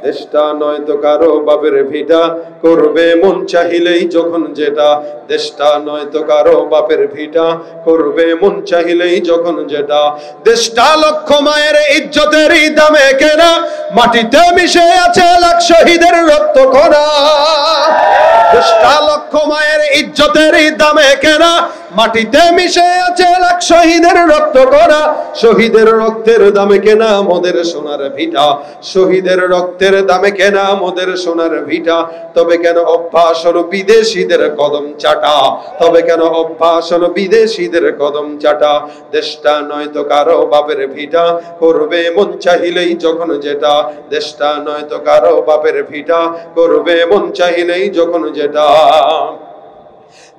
দেশটা নয়তো কারো বাপের ভিটা, করবে মন চাহিলেই যখন যেটা। দেশটা নয়তো কারো বাপের ভিটা, করবে মন চাহিলেই যখন যেটা। দেশটা লক্ষ মায়ের ইজ্জতেরই দামে কেনা, মাটিতে মিশে আছে লাখ শহীদের রক্ত কণা। দেশটা লক্ষ মায়ের ইজ্জতেরই দামে কেনা, মাটিতে মিশে আছে লাখ শহীদের রক্ত কণা। শহীদের রক্তের দামে কেনা মোদের সোনার ভিটা, শহীদের রক্তের দামে কেনা মোদের সোনার ভিটা। তবে কেন অভ্যাস হলো বিদেশিদের কদম চাটা, তবে কেন অভ্যাস হলো বিদেশিদের কদম চাটা। দেশটা নয়তো কারো বাপের ভিটা, করবে মন চাহিলেই যখন যেটা। দেশটা নয়তো কারো বাপের ভিটা, করবে মন চাহিলেই যখন যেটা।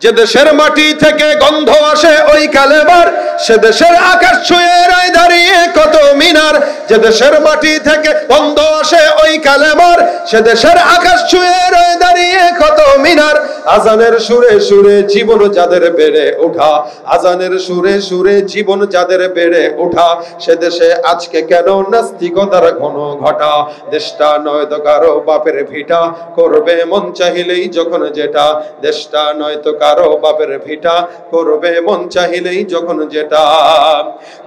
যে দেশের মাটি থেকে গন্ধ আসে ওই কালেবার, সে দেশের আকাশ ছুঁয়ে রায় দাঁড়িয়ে কত মিনার। যে দেশের মাটি থেকে গন্ধ আসে ওই কালেবার, সে দেশের আকাশ ছুঁয়ে রায় দাঁড়িয়ে কত মিনার। আজানের সুরে সুরে জীবন যাদের বেড়ে ওঠা, আজানের সুরে সুরে জীবন যাদের বেড়ে ওঠা, সে দেশে আজকে কেন নাস্তিকতার ঘন ঘটা। দেশটা নয়তো কারো বাপের ভিটা, করবে মন চাহিলেই যখন যেটা। দেশটা নয়তো কারো বাপের ভিটা, করবে মন চাহিলেই যখন যেটা।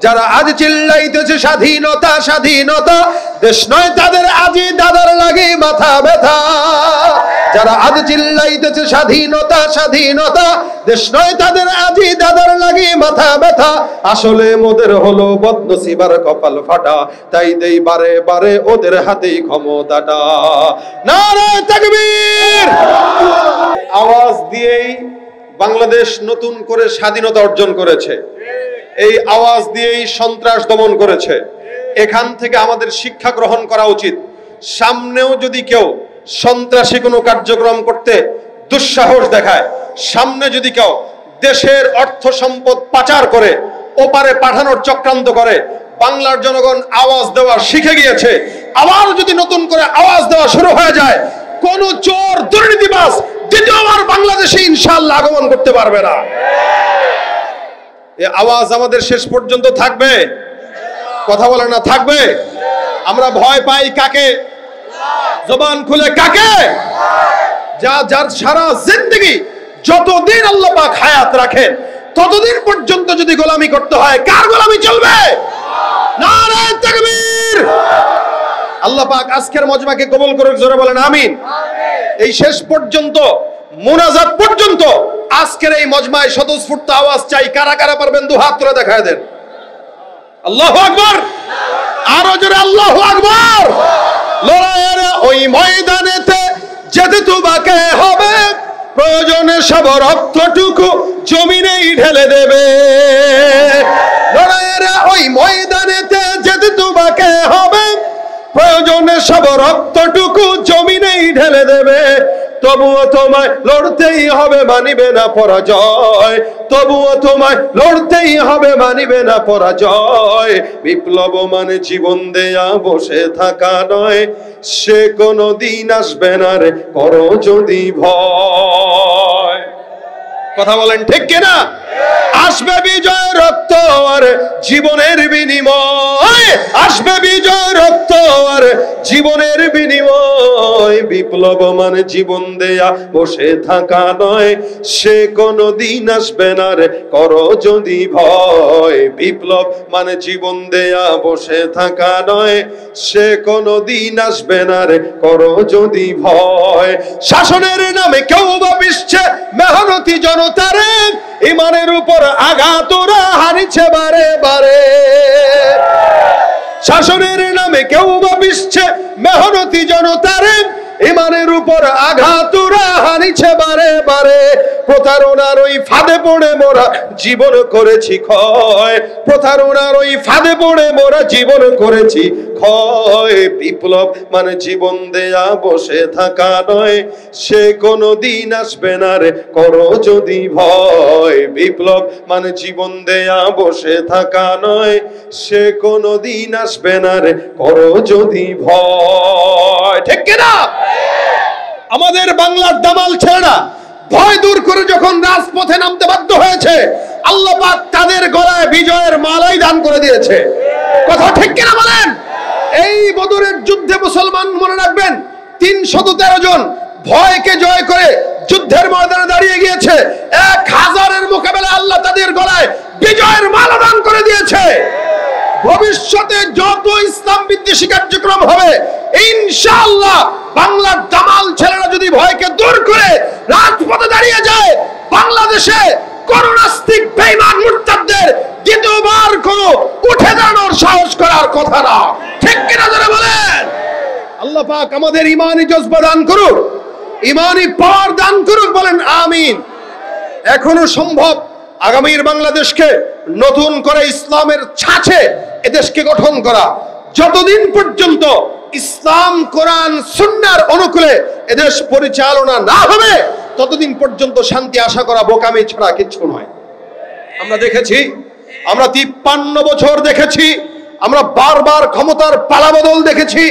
যারা আজ চিল্লাইতেছে স্বাধীনতা স্বাধীনতা, দেশ নয় তাদের আজই দাদার লাগে মাথা ব্যথা। যারা আজ চিল্লাইতেছে স্বাধীনতা স্বাধীনতা, দেশ নয় তাদের আজই দাদার লাগে মাথা ব্যথা। আসলে মোদের হলো বদনসিবার কপাল ফাটা, তাই দেই বারে বারে ওদের হাতেই ক্ষমতাটা। নারে তাকবীর! আওয়াজ দিয়েই বাংলাদেশ নতুন করে স্বাধীনতা অর্জন করেছে, এই আওয়াজ দিয়েই সন্ত্রাস দমন করেছে। এখান থেকে আমাদের শিক্ষা গ্রহণ করা উচিত। সামনেও যদি কেউ সন্ত্রাসী কোনো কার্যক্রম করতে দুঃসাহস দেখায়, সামনে যদি কেউ দেশের অর্থ সম্পদ পাচার করে ওপারে পাঠানোর চক্রান্ত করে, বাংলার জনগণ আওয়াজ দেওয়া শিখে গিয়েছে। আবার যদি নতুন করে আওয়াজ দেওয়া শুরু হয়ে যায়, কোন চোর দুর্নীতিবাজ দ্বিতীয়বার বাংলাদেশে ইনশাআল্লাহ আগমন করতে পারবে না। এই আওয়াজ আমাদের শেষ পর্যন্ত থাকবে, কথা বলে না থাকবে। আমরা ভয় পাই কাকে? জবান খুলে কাকে? যার সারা জিন্দেগি যতদিন আল্লাহ পাক হায়াত রাখেন ততদিন পর্যন্ত যদি গোলামি করতে হয়, কার গোলামি চলবে? নারে তাকবীর! আল্লাহ পাক আজকের মজমাকে কবুল করুক, জোরে বলেন আমিন। এই শেষ পর্যন্ত মুনাজাত পর্যন্ত আজকের এই মজমায় স্বতঃস্ফূর্ত আওয়াজ চাই। কারা কারা পারবেন দু হাত তুলে দেখায় দেন। আল্লাহু আকবার! আরো জোরে আল্লাহু আকবার! লড়াইয়ের ওই ময়দানেতে যেতে তোমাকে হবে, প্রয়োজনে সব রক্তটুকু জমিনেই ঢেলে দেবে। লড়াইয়ের ওই ময়দানেতে যেতে তোমাকে হবে, প্রয়োজনে সব রক্তটুকু জমিনেই ঢেলে দেবে। তবুও তোমায় লড়তেই হবে, মানিবে না পরাজয়। তবুও তোমায় লড়তেই হবে, মানিবে না পরাজয়। বিপ্লব মানে জীবন দেয়া বসে থাকা নয়, সে কোনো দিন আসবে না রে করো যদি ভয়। কথা বলেন ঠিক কিনা? আসবে বিজয় রক্ত আর জীবনের বিনিময়, আসবে বিজয় রক্ত আর জীবনের বিনিময়। বিপ্লব মানে জীবন দেয়া বসে থাকা নয়, সে কোনো দিন আসবে না রে করো যদি ভয়। বিপ্লব মানে জীবন দেয়া বসে থাকা নয়, সে কোনো দিন আসবে না রে করো যদি ভয়। শাসনের নামে কেউ বা পিছছে মেহনতি জনতারে, ইমানের উপর আঘাত ওরা হারিছে বারে বারে। শাসনের নামে কেউ বা পিছছে মেহনতি জনতারে, ইমানের উপর আঘাত ওরা হারিছে বারে বারে। প্রতারণার ওই ফাঁদে পড়ে মোরা জীবন করেছি ক্ষয়, প্রতারণার ওই ফাঁদে পড়ে মোরা জীবন করেছি ক্ষয়। বিপ্লব মানে জীবন দেয়া বসে থাকা নয়, সে কোনো দিন আসবে না রে করো যদি ভয়। বিপ্লব মানে জীবন দেয়া বসে থাকা নয়, সে কোনো দিন আসবে না রে করো যদি ভয়। ঠিক কিনা? আমাদের বাংলার দামাল ছেলেরা ভয় দূর করে যখন রাজপথে নামতে বাধ্য হয়েছে, আল্লাহ পাক তাদের গলায় বিজয়ের মালাই দান করে দিয়েছে। কথা ঠিক কিনা বলেন? এই বদরের যুদ্ধে মুসলমান মনে রাখবেন, 313 জন ভয়কে জয় করে যুদ্ধের ময়দানে দাঁড়িয়ে গিয়েছে। 1000-এর মোকাবেলায় আল্লাহ তাদের গলায় বিজয়ের মালা দান করে দিয়েছে। ভবিষ্যতে যত ইসলাম বিদ্বেষী কার্যক্রম হবে ইনশাআল্লাহ বাংলার দামাল ছেলেরা যদি ভয়কে দূর করে রাজপথে দাঁড়িয়ে যায়, বাংলাদেশে কোন নাস্তিক বেঈমান মুরতাদদের দ্বিতীয়বার কোন উঠে দাঁড়ানোর সাহস করার কথা না। ঠিক কিনা যারা বলেন? আল্লাহ পাক আমাদের ঈমানি জজবা দান করুক, ঈমানি পাওয়ার দান করুক, বলেন আমিন। এখনো সম্ভব আগামীর বাংলাদেশকে নতুন করে ইসলামের ছাঁচে এদেশকে গঠন করা। যতদিন পর্যন্ত ইসলাম কোরআন সুন্নাহর অনুকূলে এদেশ পরিচালনা না হবে ততদিন পর্যন্ত শান্তি আশা করা বোকামি ছাড়া কিছু নয়। আমরা দেখেছি, আমরা 53 বছর দেখেছি, আমরা বারবার ক্ষমতার পালাবদল দেখেছি।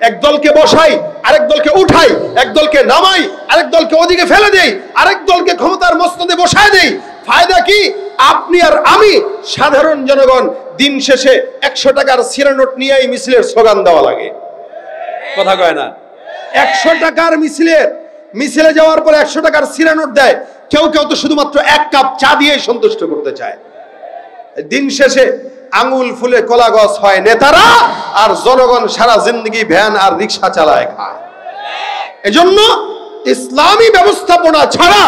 এক দলকে বসাই, আরেক দলকে উঠাই, এক দলকে নামাই, আরেক দলকে ওদিকে ফেলে দেই, আরেক দলকে ক্ষমতার মস্তদে বসায় দেই। ফায়দা কি? আপনি আর আমি সাধারণ জনগণ দিন শেষে 100 টাকার সিরা নোট নিয়েই মিছিলের স্লোগান দেওয়া লাগে। কথা কয় না? 100 টাকার মিছিলে যাওয়ার পর 100 টাকার সিরা নোট দেয়। কেউ কেউ তো শুধুমাত্র 1 কাপ চা দিয়েই সন্তুষ্ট করতে চায়। দিন শেষে আঙুল ফুলে কলা গাছ হয় নেতারা, আর জনগণ সারা জিন্দগি ভ্যান আর রিক্সা চালায় খায়। এজন্য ইসলামী ব্যবস্থাপনা ছাড়া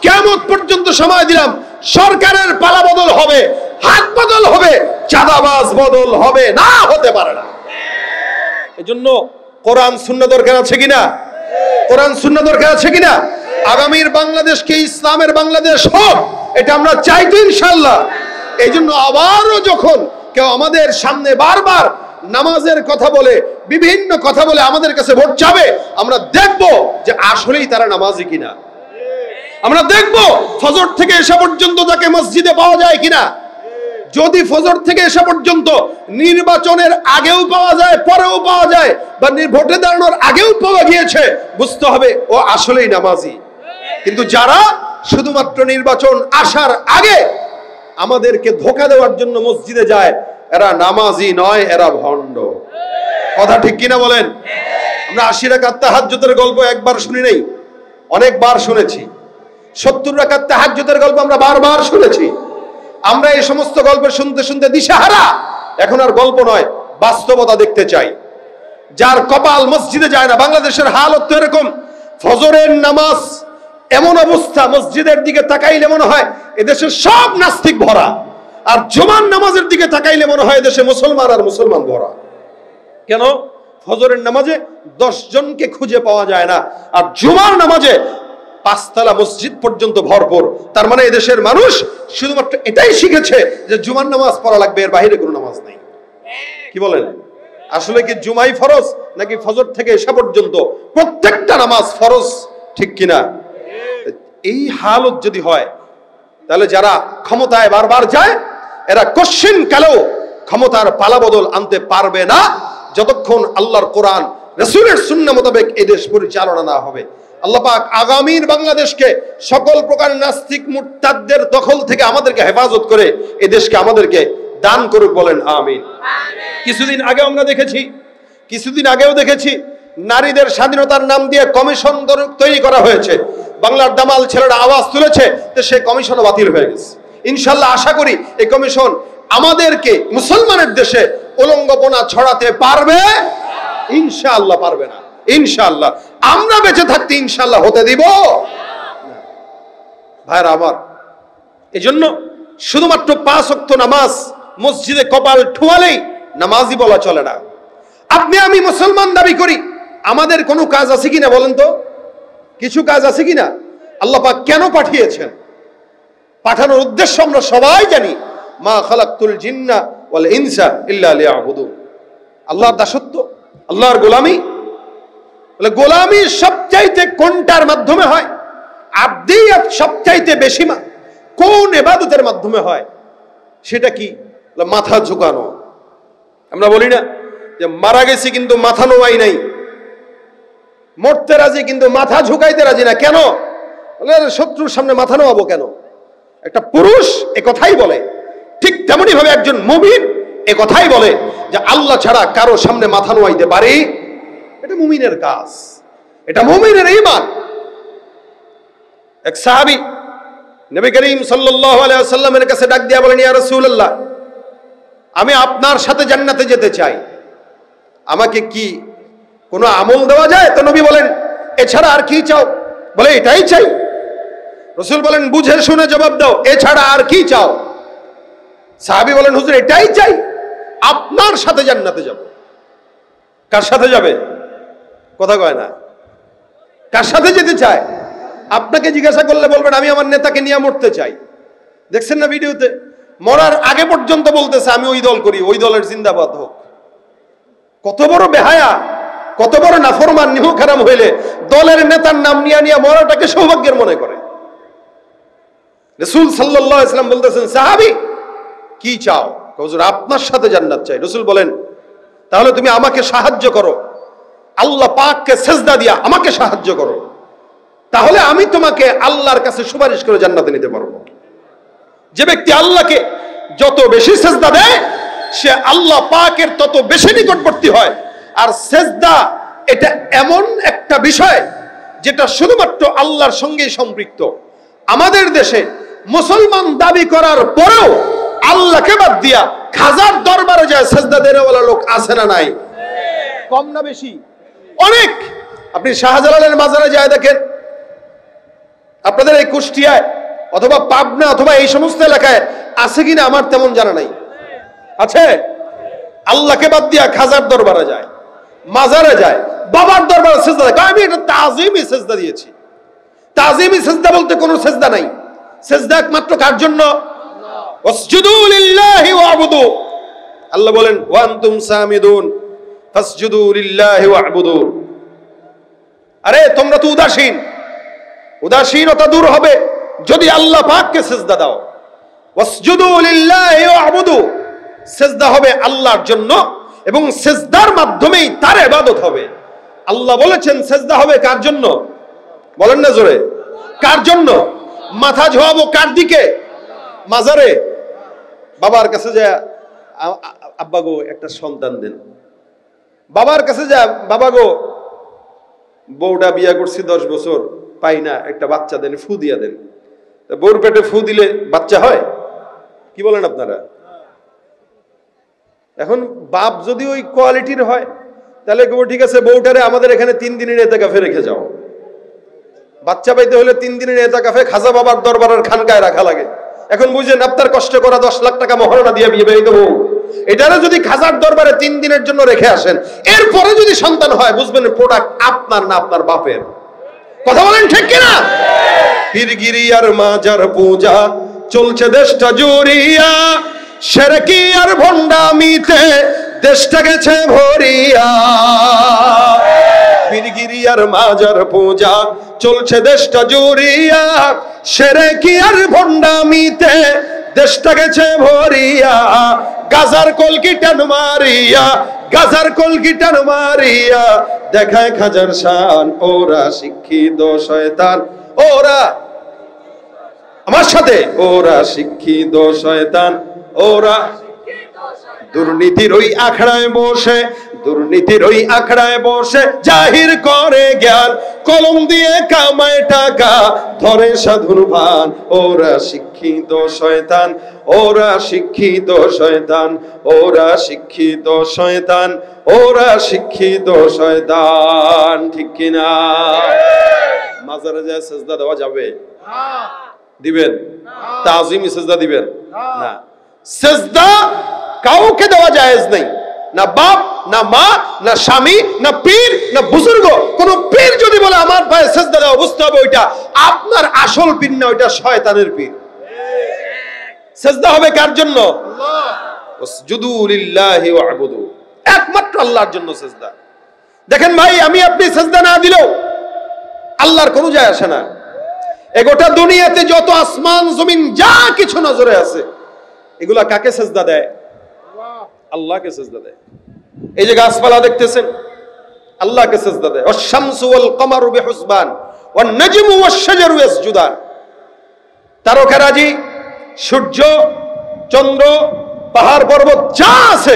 কিয়ামত পর্যন্ত সময় দিলাম, সরকারের পালা বদল হবে, হাত বদল হবে, চাঁদাবাজ বদল হবে না, হতে পারে না। এজন্য কোরআন সুন্নাহ দরকার আছে কিনা? কোরআন সুন্নাহ দরকার আছে কিনা? আগামীর বাংলাদেশকে ইসলামের বাংলাদেশ হোক, এটা আমরা চাই তো ইনশাআল্লাহ। এই জন্য আবারও যখন কেউ আমাদের সামনে বারবার নামাজের কথা বলে, বিভিন্ন কথা বলে আমাদের কাছে ভোট চাবে, আমরা দেখব যে আসলেই তারা নামাজি কিনা। আমরা দেখব ফজর থেকে এসা পর্যন্ত তাকে মসজিদে পাওয়া যায় কিনা। যদি ফজর থেকে এসা পর্যন্ত নির্বাচনের আগেও পাওয়া যায়, পরেও পাওয়া যায়, বা ভোটে দাঁড়ানোর আগেও পাওয়া গিয়েছে, বুঝতে হবে ও আসলেই নামাজি। কিন্তু যারা শুধুমাত্র নির্বাচন আসার আগে আমাদেরকে ধোঁকা দেওয়ার জন্য মসজিদে যায়, এরা নামাজি নয়, এরা ভণ্ড। কথা ঠিক কিনা বলেন? আমরা 80 রাকাত তাহাজ্জুদের গল্প একবার শুনি নাই, অনেকবার শুনেছি। 70 রাকাত তাহাজ্জুদের গল্প আমরা বারবার শুনেছি। আমরা এই সমস্ত গল্প শুনতে শুনতে দিশাহারা। এখন আর গল্প নয়, বাস্তবতা দেখতে চাই। যার কপাল মসজিদে যায় না, বাংলাদেশের হালত তো এরকম। ফজরের নামাজ এমন অবস্থা, মসজিদের দিকে তাকাইলে মনে হয় এদেশের সব নাস্তিক ভরা, আর জুমার নামাজের দিকে তাকাইলে মনে হয় এদেশে মুসলমান আর মুসলমান ভরা। কেন? ফজরের নামাজে 10 জনকে খুঁজে পাওয়া যায় না, আর জুমার নামাজে 5 তলা মসজিদ পর্যন্ত ভরপুর। তার মানে এদেশের মানুষ শুধুমাত্র এটাই শিখেছে যে জুমার নামাজ পড়া লাগবে, এর বাইরে কোনো নামাজ নেই। কি বলেন? আসলে কি জুমাই ফরজ, নাকি ফজর থেকে এশা পর্যন্ত প্রত্যেকটা নামাজ ফরজ? ঠিক কিনা? এই হালত যদি হয়, তাহলে যারা ক্ষমতায় বারবার যায় এরা কোশ্চিন কালেও ক্ষমতার পালাবদল আনতে পারবে না, যতক্ষণ আল্লাহর কোরআন রাসূলের সুন্নাহ মোতাবেক এই দেশ পরিচালনা না হবে। আল্লাহ পাক আগামীর বাংলাদেশকে সকল প্রকার নাস্তিক মুরতাদদের দখল থেকে আমাদেরকে হেফাজত করে এই দেশকে আমাদেরকে দান করুক, বলেন আমিন। কিছুদিন আগে আমরা দেখেছি, কিছুদিন আগেও দেখেছি, নারীদের স্বাধীনতার নাম দিয়ে কমিশন তৈরি করা হয়েছে। বাংলার দামাল ছেলেরা আওয়াজ তুলেছে, তো সেই কমিশনও বাতিল হয়ে গেছে। ইনশাআল্লাহ আশা করি এই কমিশন আমাদেরকে মুসলমানের দেশে উলঙ্গপনা ছড়াতে পারবে? ইনশাআল্লাহ পারবে না। ইনশাআল্লাহ আমরা বেঁচে থাকতে ইনশাআল্লাহ হতে দিব ভাইরা আমার। এজন্য শুধুমাত্র 5 ওয়াক্ত নামাজ মসজিদে কপাল ঠুয়ালেই নামাজি বলা চলে না। আপনি আমি মুসলমান দাবি করি, আমাদের কোনো কাজ আছে কিনা বলেন তো? কিছু কাজ আছে কিনা? আল্লাহ পাক কেন পাঠিয়েছেন? পাঠানোর উদ্দেশ্য আমরা সবাই জানি, মা খালাকতুল জিন্না ওয়াল ইনসা ইল্লা লিয়াবুদুন। আল্লাহর দাসত্ব, আল্লাহর গোলামি। বলে গোলামি সবচাইতে কোনটার মাধ্যমে হয়? আবদিয়াত সবচাইতে বেশি কোন ইবাদতের মাধ্যমে হয়? সেটা কি? মাথা ঝুঁকানো। আমরা বলি না যে মারা গেছি কিন্তু মাথা নোয়াই নাই, মরতে রাজি কিন্তু মাথা ঝুঁকাইতে রাজি না। কেন? বলে শত্রুর সামনে মাথা নোয়াবো কেন? একটা পুরুষ এ কথাই বলে, ঠিক তেমনি ভাবে একজন মুমিন এ কথাই বলে যে আল্লাহ ছাড়া কারো সামনে মাথা নোয়াইতে পারি, এটা মুমিনের কাজ। এটা মুমিনের ঈমান। এক সাহাবী নবী করিম সাল্লাল্লাহু আলাইহি ওয়াসাল্লামের কাছে ডাক দিয়া বলেন, ইয়া রাসূলুল্লাহ, আমি আপনার সাথে জান্নাতে যেতে চাই, আমাকে কি কোনো আমল দেওয়া যায়? তো নবী বলেন, এছাড়া আর কি চাও? বলে, এটাই চাই। রাসূল বলেন, বুঝে শুনে জবাব দাও, এছাড়া আর কি চাও? সাহাবী বলেন, হুজুর এটাই চাই, আপনার সাথে জান্নাতে যাব। কার সাথে যাবে? কথা কয় না। কার সাথে যেতে চায়? আপনাকে জিজ্ঞাসা করলে বলবেন, আমি আমার নেতাকে নিয়ে মরতে চাই। দেখছেন না ভিডিওতে? মরার আগে পর্যন্ত বলতেছে, আমি ওই দল করি, ওই দলের জিন্দাবাদ হোক। কত বড় বেহায়া, কত বড় নাফরমান, নিমখারাম হইলে দলের নেতার নাম নিয়ে নিয়ে মরাটাকে সৌভাগ্যের মনে করে। রাসূল সাল্লাল্লাহু আলাইহি ওয়াসাল্লাম বলতেছেন, সাহাবী কি চাও? হুজুর আপনার সাথে জান্নাত চাই। রাসূল বলেন, তাহলে তুমি আমাকে সাহায্য করো, আল্লাহ পাককে সিজদা দিয়া আমাকে সাহায্য করো, তাহলে আমি তোমাকে আল্লাহর কাছে সুপারিশ করে জান্নাতে নিতে পারবো। যে ব্যক্তি আল্লাহকে যত বেশি সিজদা দেয়, সে আল্লাহ পাকের তত বেশি নিকটবর্তী হয়। আর সিজদা এটা এমন একটা বিষয় যেটা শুধুমাত্র আল্লাহর সঙ্গেই সম্পৃক্ত। আমাদের দেশে মুসলমান দাবি করার পরেও আল্লাহকে বাদ দিয়া খাজার দরবারে যায় সিজদা দেওয়ালা লোক আছে না নাই? কম না বেশি? অনেক। আপনি শাহজালালের মাজারে যায় দেখেন, আপনাদের এই কুষ্টিয়ায় অথবা পাবনা অথবা এই সমস্ত এলাকায় আছে কিনা আমার তেমন জানা নাই। আছে? আল্লাহকে বাদ দিয়া খাজার দরবারে যায়, মাজারে যায়, বাবার দরবারে সিজদা দেয়। আমি এটা তাজিমি সিজদা দিয়েছি। তাজিমি সিজদা বলতে কোনো সিজদা নাই। সিজদা একমাত্র কার জন্য? ওয়াসজুদু লিল্লাহি ওয়া'বুদু। আল্লাহ বলেন, ওয়া আনতুম সামিদুন ফাসজুদু লিল্লাহি ওয়া'বুদু। আরে তোমরা তো উদাসীন, উদাসীনতা দূর হবে যদি আল্লাহ পাককে সিজদা দাও। ওয়াসজুদু লিল্লাহি ওয়া'বুদু, সিজদা হবে আল্লাহর জন্য এবং সিজদার মাধ্যমেই তার ইবাদত হবে। আল্লাহ বলেছেন সিজদা হবে কার জন্য? বলেন না জোরে, কার জন্য? মাথা ঝোয়াবো কার দিকে? মাজারে। বাবার কাছে যায়, আব্বা গো একটা সন্তান দেন। বাবার কাছে যায়, বাবা গো বউটা বিয়া করছি 10 বছর, পাই না, একটা বাচ্চা দেন, ফু দিয়া দেন। বউর পেটে ফু দিলে বাচ্চা হয়? কি বলেন আপনারা? এখন বাপ যদি ওই কোয়ালিটির হয়, তাহলে ঠিক আছে, বউটারে আমাদের এখানে 3 দিনের এতেকাফে রেখে যাও। বাচ্চা পাইতে হলে 3 দিনের এতেকাফে খাজা বাবার দরবারের খানকায় রাখা লাগে। এখন বুঝেন, আপনার কষ্ট করা 10 লাখ টাকা মহারণা দিয়ে বিয়ে বাড়ি দেবো, এটারে যদি খাজার দরবারে 3 দিনের জন্য রেখে আসেন, এরপরে যদি সন্তান হয়, বুঝবেন প্রোডাক্ট আপনার না আপনার বাপের। কথা বলেন ঠিক কিনা? পীরগিরি আর মাজার পূজা চলছে দেশটা জুড়িয়া, শিরকি আর ভণ্ডামিতে দেশটা গেছে ভরিয়া। পীরগিরি আর মাজার পূজা চলছে দেশটা জুড়িয়া, শিরকি আর ভণ্ডামিতে দেশটা গেছে ভরিয়া। গাজার কলকি টান মারিয়া, গাজার কলকি টান মারিয়া দেখায় খাজার শান। ওরা শিক্ষিত শয়তান, ওরা আমার সাথে, ওরা শিক্ষিত শয়তান, ওরা দুর্নীতির ওই আখড়ায় বসে, দুর্নীতির ওই আখড়ায় বসে জাহির করে জ্ঞান, কলম দিয়ে কামায় টাকা ধরে সাধুর ভান। ওরা শিক্ষিত শয়তান, ওরা শিক্ষিত শয়তান, ওরা শিক্ষিত শয়তান, ওরা শিক্ষিত শয়তান। ঠিক কিনা? মাজারে যায় সিজদা দেওয়া যাবে? দিবেন? তাজিমি সিজদা দিবেন না। সিজদা কাউকে দেওয়া জায়েজ নেই, না বাপ, না মা, না স্বামী, না পীর, না বুজুর্গ। কোন পীর যদি বলে আমার ভাই সিজদা দাও, বুঝতে হবে ওইটা আপনার আসল পীর না, ওইটা শয়তানের পীর। সিজদা হবে কার জন্য? আল্লাহ। ওয়াসজুদু লিল্লাহি ওয়া'বুদু, একমাত্র আল্লাহর জন্য সিজদা। দেখেন ভাই, আমি আপনি সিজদা না দিলেও আল্লাহর কোনো যায় আসে না। এই গোটা দুনিয়াতে যত আসমান জমিন যা কিছু নজরে আছে, এগুলা কাকে সিজদা দেয়? আল্লাহকে সিজদা দেয়। এই যে গাছপালা দেখতেছেন, আল্লাহকে সিজদা দেয়। ওয়াশ-শামসু ওয়াল কমারু বিহুসবান ওয়ান নাজমু ওয়াশ-শাজারু ইয়াসজুদান। তারকারাজি, সূর্য, চন্দ্র, পাহাড় পর্বত যা আছে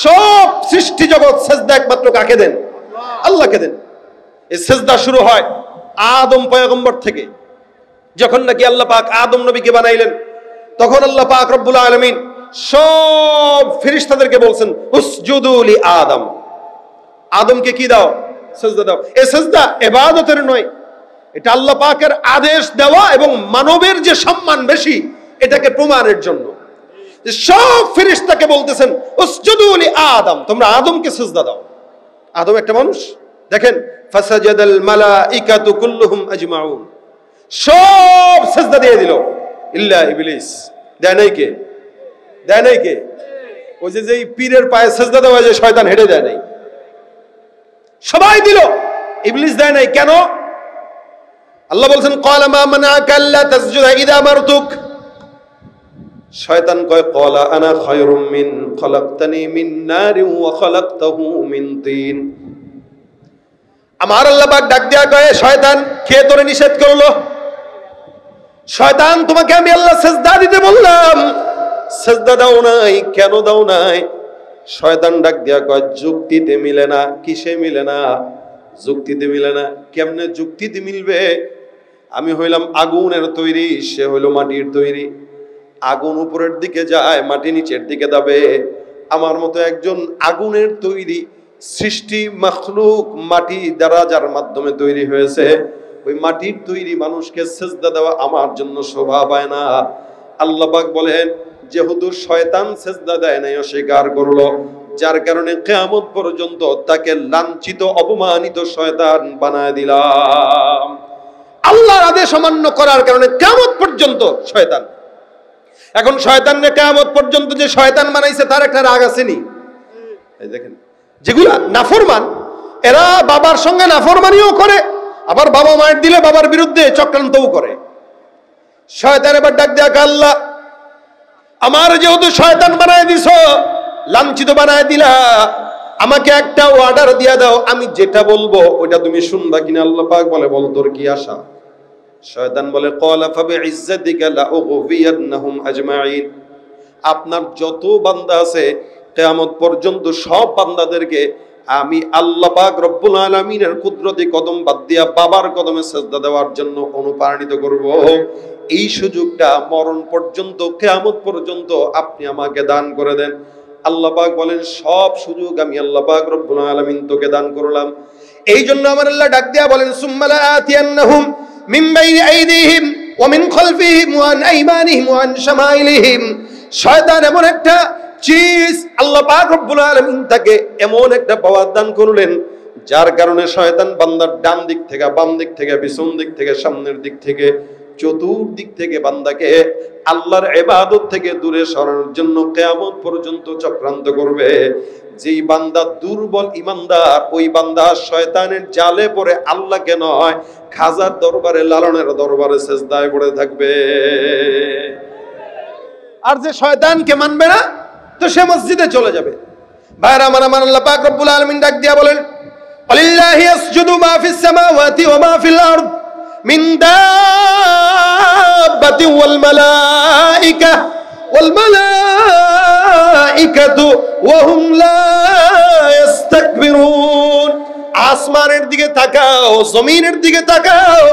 সব সৃষ্টি জগৎ সিজদা একমাত্র কাকে দেন? আল্লাহকে দেন। এই সেজদা শুরু হয় আদম পয়গম্বর থেকে। যখন নাকি আল্লাহ পাক আদম নবীকে বানাইলেন, তখন আল্লাহ পাক রব্বুল আলামিন সব ফেরেশতাদেরকে বলছেন উসজুদু লি আদম, আদমকে কি দাও? সেজদা দাও। এই সেজদা ইবাদতের নয়, এটা আল্লাহ পাকের আদেশ দেওয়া এবং মানবের যে সম্মান বেশি এটাকে প্রমাণের জন্য। সব ফেরেশতাকে বলতেছেন উসজুদু লি আদম, তোমরা আদমকে সিজদা দাও। আদম একটা মানুষ, দেখেন ফাসাজাদাল মালাইকাতু কুল্লুহুম আজমাউন, সব সিজদা দিয়ে দিল ইল্লা ইবলিস। দেয় নাই কে? দেয় নাই কে? ওই যে পীরের পায়ে সিজদা দেওয়া যে শয়তান হেঁটে দেয় নাই, সবাই দিল, ইবলিস দেয় নাই। কেন? আল্লাহ বলছেন ক্বালা মা মানাআকা আল্লা তাসজুদা ইযা আমারতুক, শয়তান কয় ক্বালা আনা খায়রুম মিন খলাকতানি মিন নারিন ওয়া খলাকতাহু মিন তিন। আমার আল্লাহ পাক ডাক দেয়া কয় শয়তান কে তোরে নিষেধ করলো? শয়তান তোমাকে আমি আল্লাহ সিজদা দিতে বললাম, সিজদা দাও নাই, কেন দাও নাই? শয়তান ডাক দেয়া কয় যুক্তিতে মিলে না। কিসে মিলে না? যুক্তিতে মিলে না। কেমনে যুক্তিতে মিলবে? আমি হইলাম আগুনের তৈরি, সে হইল মাটির তৈরি। আগুন উপরের দিকে যায়, মাটি নিচের দিকে যাবে। আমার মতো একজন আগুনের তৈরি সৃষ্টি মাখলুক, মাটি দ্বারা যার মাধ্যমে তৈরি হয়েছে, ওই মাটির তৈরি মানুষকে সিজদা দেওয়া আমার জন্য শোভা পায় না। আল্লাহ পাক বলেন যেহেতু শয়তান সিজদা দেয় নাই, অস্বীকার করলো, যার কারণে কিয়ামত পর্যন্ত তাকে লাঞ্ছিত অপমানিত শয়তান বানায় দিলাম। আল্লাহর আদেশ অমান্য করার কারণে কিয়ামত পর্যন্ত শয়তান। এখন শয়তানকে কিয়ামত পর্যন্ত যে শয়তান বানাইছে তার একটা রাগ আসেনি? এই দেখেন যেগুলা নাফরমান, এরা বাবার সঙ্গে নাফরমানিও করে, আবার বাবা মায়ের দিলে বাবার বিরুদ্ধে চক্রান্তও করে। শয়তান এবার ডাক দেয়া, আল্লাহ আমার যেহেতু শয়তান বানায় দিছো, লাঞ্ছিত বানায় দিলা, আমাকে একটা অর্ডার দিয়া দাও, আমি যেটা বলবো ওটা তুমি শুনবা কিনা? আল্লাহ পাক বলে বল তোর কি আশা? শয়তান বলে ক্বালা ফাবিইজ্জাতিকা লাউগফিয়ান্নাহুম আজমাইন, আপনার যত বান্দা আছে কিয়ামত পর্যন্ত সব বান্দাদেরকে আমি আল্লাহ পাক রব্বুল আলামিনের কুদরতি কদম বাদ দিয়া বাবার কদমে সিজদা দেওয়ার জন্য অনুপ্রাণিত করব। এই সুযোগটা মরণ পর্যন্ত, কিয়ামত পর্যন্ত আপনি আমাকে দান করে দেন। আল্লাহ পাক বলেন সব সুযোগ আমি আল্লাহ পাক রব্বুল আলামিন তোকে দান করলাম। এই জন্য আমার আল্লাহ ডাক দিয়া বলেন সুম্মা লাআতিয়ান্নাহুম মিন বাইনি আইদিহিম ওয়া মিন খালফিহিম ওয়া আন আইমানিহিম ওয়া আন শামাইলিহিম। শয়তান এমন একটা চিজ, আল্লাহ পাক রব্বুল আলামিন তাকে এমন একটা পাওয়ার দান করলেন যার কারণে শয়তান বান্দার ডান দিক থেকে, বাম দিক থেকে, পিছন দিক থেকে, সামনের দিক থেকে, চতুর্দিক থেকে বান্দাকে আল্লাহর ইবাদত থেকে দূরে সরানোর জন্য কিয়ামত পর্যন্ত চক্রান্ত করবে। যেই বান্দা দুর্বল ঈমানদার, ওই বান্দা শয়তানের জালে পড়ে আল্লাহকে নয় খাজার দরবারে, লালনের দরবারে সিজদায় পড়ে থাকবে। আর যে শয়তানকে মানবে না তো সে মসজিদে চলে যাবে। ভাইরা আমার, আল্লাহ পাক রব্বুল আলামিন ডাক দিয়া বলেন আলিল্লাহি ইয়াসজুদু মা ফিস সামাওয়াতি ওয়া মা ফিল আরদ মিন দাব্বাতিন ওয়াল মালাইকাতু ওয়া হুম লা ইস্তাকবিরুন। আসমানের দিকে তাকাও, জমিনের দিকে তাকাও,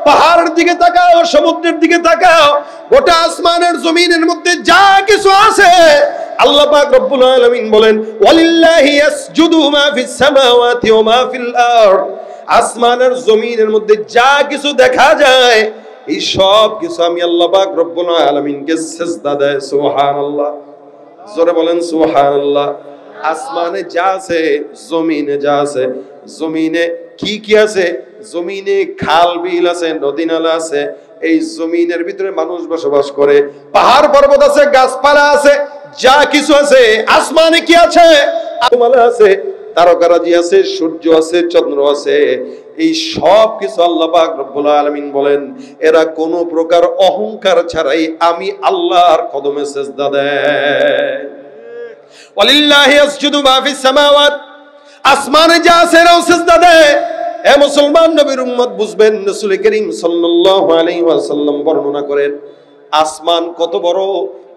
পাহাড়ের দিকে তাকাও, সমুদ্রের দিকে তাকাও, গোটা আসমানের জমিনের মধ্যে যা কিছু আছে আল্লাহ পাক রব্বুল আলামিন বলেন ওয়ালিল্লাহি ইয়াসজুদু মা ফিস সামাওয়াতি ওয়া মা ফিল আরদ। আসমানের জমিনের মধ্যে যা কিছু দেখা যায় এই সব কিছু আমি আল্লাহ পাক রব্বুল আলামিনকে সিজদা দেয়। সুবহানাল্লাহ, জোরে বলেন সুবহানাল্লাহ। আসমানে যা আছে, জমিনে যা আছে, জমিনে কি কি আছে? জমিনে খাল বিল আছে, নদী নালা আছে, এই জমিনের ভিতরে মানুষ বসবাস করে, পাহাড় পর্বত আছে, গাছপালা আছে, যা কিছু আছে। আসমানে কি আছে? আকাশ আছে, তারকারাজি আছে, সূর্য আছে, চন্দ্র আছে, এই সব কিছু আল্লাহ পাক রব্বুল আলামিন বলেন এরা কোনো প্রকার অহংকার ছাড়াই আমি আল্লাহর কদমে সিজদা দেয়। ওয়ালিল্লাহি ইয়াসজুদু মা ফিস সামাওয়াত, আসমানে যা আছে এরাও সিজদা দেয়। এ মুসলমান নবীর উম্মত বুঝবেন, রাসূল করিম সাল্লাল্লাহু আলাইহি ওয়াসাল্লাম বর্ণনা করেন আসমান কত বড়,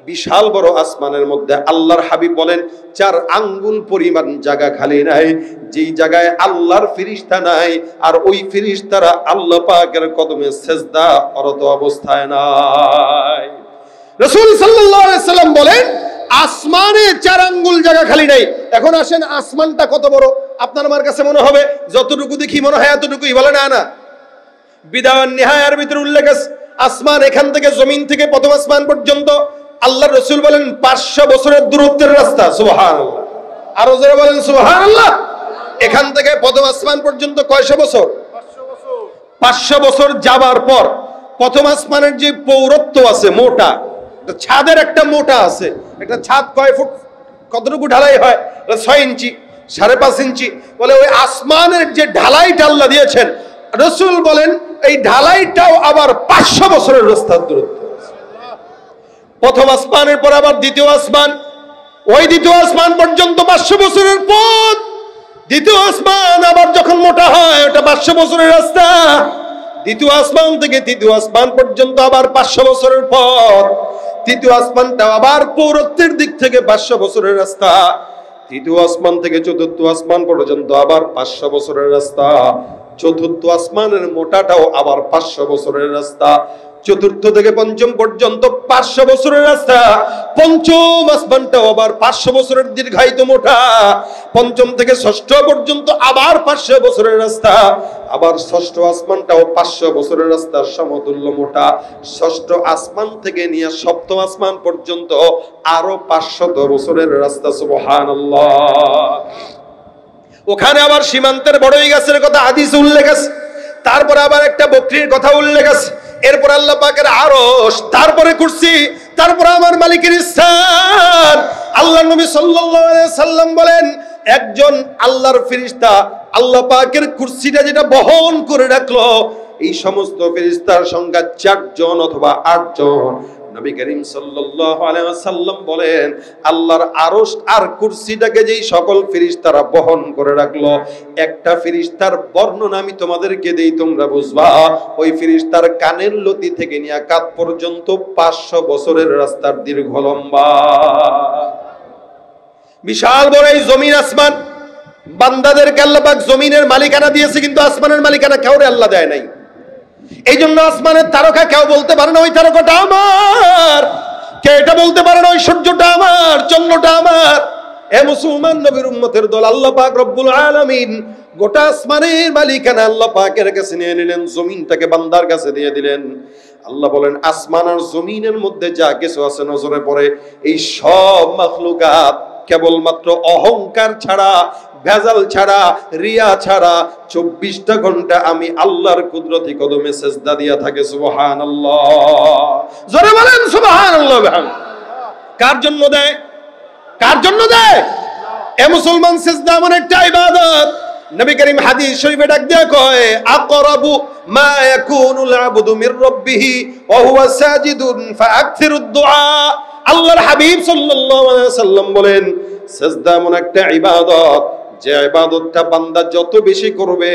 বিশাল বড় আসমানের মধ্যে আল্লাহর হাবিব বলেন 4 আঙ্গুল পরিমাণ জায়গা খালি নাই, যেই জায়গায় আল্লাহর ফেরেশতা নাই আর ওই ফেরেশতারা আল্লাহ পাকের কদমে সিজদা করত অবস্থায় নাই। রাসূল সাল্লাল্লাহু আলাইহি সাল্লাম বলেন আসমানে 4 আঙ্গুল জায়গা খালি নাই। এখন আসেন আসমানটা কত বড় আপনার আমার কাছে মনে হবে যতটুকু দেখি মনে হয় এতটুকুই, বলে না না। বিদায় নিহায়ার ভিতরে উল্লেখ আছে আসমান এখান থেকে জমিন থেকে প্রথম আসমান পর্যন্ত আল্লাহর রাসূল বলেন 500 বছরের দূরত্বের রাস্তা। সুবহানাল্লাহ, আরো জোরে বলেন সুবহানাল্লাহ। এখান থেকে প্রথম আসমান পর্যন্ত কয়শো বছর? 500 বছর যাবার পর প্রথম আসমানের যে পৌরত্ব আছে মোটা, ছাদের একটা মোটা আছে, একটা ছাদ কয় ফুট কতটুকু ঢালাই হয়? 6 ইঞ্চি 5.5 ইঞ্চি। বলে ওই আসমানের যে ঢালাইটা আল্লাহ দিয়েছেন রাসূল বলেন এই ঢালাইটাও আবার 500 বছরের রাস্তার দূরত্ব। প্রথম আসমানের পর আবার দ্বিতীয় আসমান, ওই দ্বিতীয় আসমান পর্যন্ত 500 বছরের পথ। দ্বিতীয় আসমান আবার যখন মোটা হয় ওটা 500 বছরের রাস্তা। দ্বিতীয় আসমান থেকে তৃতীয় আসমান পর্যন্ত আবার 500 বছরের পথ। তৃতীয় আসমানটা আবার পৌরত্বের দিক থেকে 500 বছরের রাস্তা। তৃতীয় আসমান থেকে চতুর্থ আসমান পর্যন্ত আবার 500 বছরের রাস্তা। চতুর্থ আসমানের মোটাটাও আবার 500 বছরের রাস্তা। চতুর্থ থেকে পঞ্চম পর্যন্ত 500 বছরের রাস্তা। পঞ্চম আসমানটাও আবার 500 বছরের দীর্ঘায়িত মোটা। পঞ্চম থেকে ষষ্ঠ পর্যন্ত আবার 500 বছরের রাস্তা। আবার ষষ্ঠ আসমানটাও 500 বছরের রাস্তার সমতুল্য মোটা। ষষ্ঠ আসমান থেকে নিয়ে সপ্তম আসমান পর্যন্ত আরো 500 বছরের রাস্তা। সুবহানাল্লাহ। ওখানে আবার সীমান্তের বড়ই গাছের কথা হাদিসে উল্লেখ আছে, তারপর আবার একটা বকরির কথা উল্লেখ আছে, এরপর আল্লাহ পাকের আরশ, তারপরে কুরসি, তারপর আমার মালিকের স্থান। আল্লাহ নবী সাল্লাল্লাহু আলাইহি সাল্লাম বলেন একজন আল্লাহর ফেরেশতা আল্লাহ পাকের কুরসিটা যেটা বহন করে রাখলো, এই সমস্ত ফেরেশতার সংখ্যা 4 জন অথবা 8 জন। নবী করিম সাল্লাল্লাহু আলাইহি ওয়াসাল্লাম বলেন আল্লাহর আরশ আর কুরসিটাকে যেই সকল ফেরেশতারা বহন করে রাখলো, একটা ফেরেশতার বর্ণনা আমি তোমাদেরকে দেই তোমরা বুঝবা। ওই ফেরেশতার কানের লতি থেকে নিয়ে কাঁধ পর্যন্ত 500 বছরের রাস্তার দীর্ঘ লম্বা। বিশাল বড় এই জমিন আসমান, বান্দাদেরকে আল্লাহ পাক জমিনের মালিকানা দিয়েছে, কিন্তু আসমানের মালিকানা কাউরে আল্লাহ দেয় নাই। এই জন্য আসমানের তারকা কেউ বলতে পারে না ওই তারকাটা আমার, কে এটা বলতে পারে না ওই সূর্যটা আমার, চন্দ্রটা আমার। এ মুসলমান নবীর উম্মতের দল, আল্লাহ পাক রব্বুল আলামিন গোটা আসমানের মালিকানা আল্লাহ পাকের কাছে নিয়ে নিলেন, জমিনটাকে বান্দার কাছে দিয়ে দিলেন। আল্লাহ বলেন আসমান আর জমিনের মধ্যে যা কিছু আছে নজরে পড়ে, এই সব মাখলুকাত কেবলমাত্র অহংকার ছাড়া, ভেজাল ছাড়া, রিয়া ছাড়া 24টা ঘন্টা আমি আল্লাহর কুদরতি কদমে সিজদা দিয়া থাকে। সুবহানাল্লাহ, জোরে বলেন সুবহানাল্লাহ। কার জন্য দেয়? কার জন্য দেয়? এ মুসলমান, সিজদা এমন একটা ইবাদত, নবী করিম হাদিস শরীফে ডাক দিয়া কয় আকরাবু মা ইয়াকুনুল আবদু মির রাব্বিহি ওয়া হুয়া সাজিদুন ফাআকথিরুদ দুআ। আল্লাহর হাবিব সাল্লাল্লাহু আলাইহি ওয়াসাল্লাম বলেন সিজদা এমন একটা ইবাদত, যে ইবাদতটা বান্দা যত বেশি করবে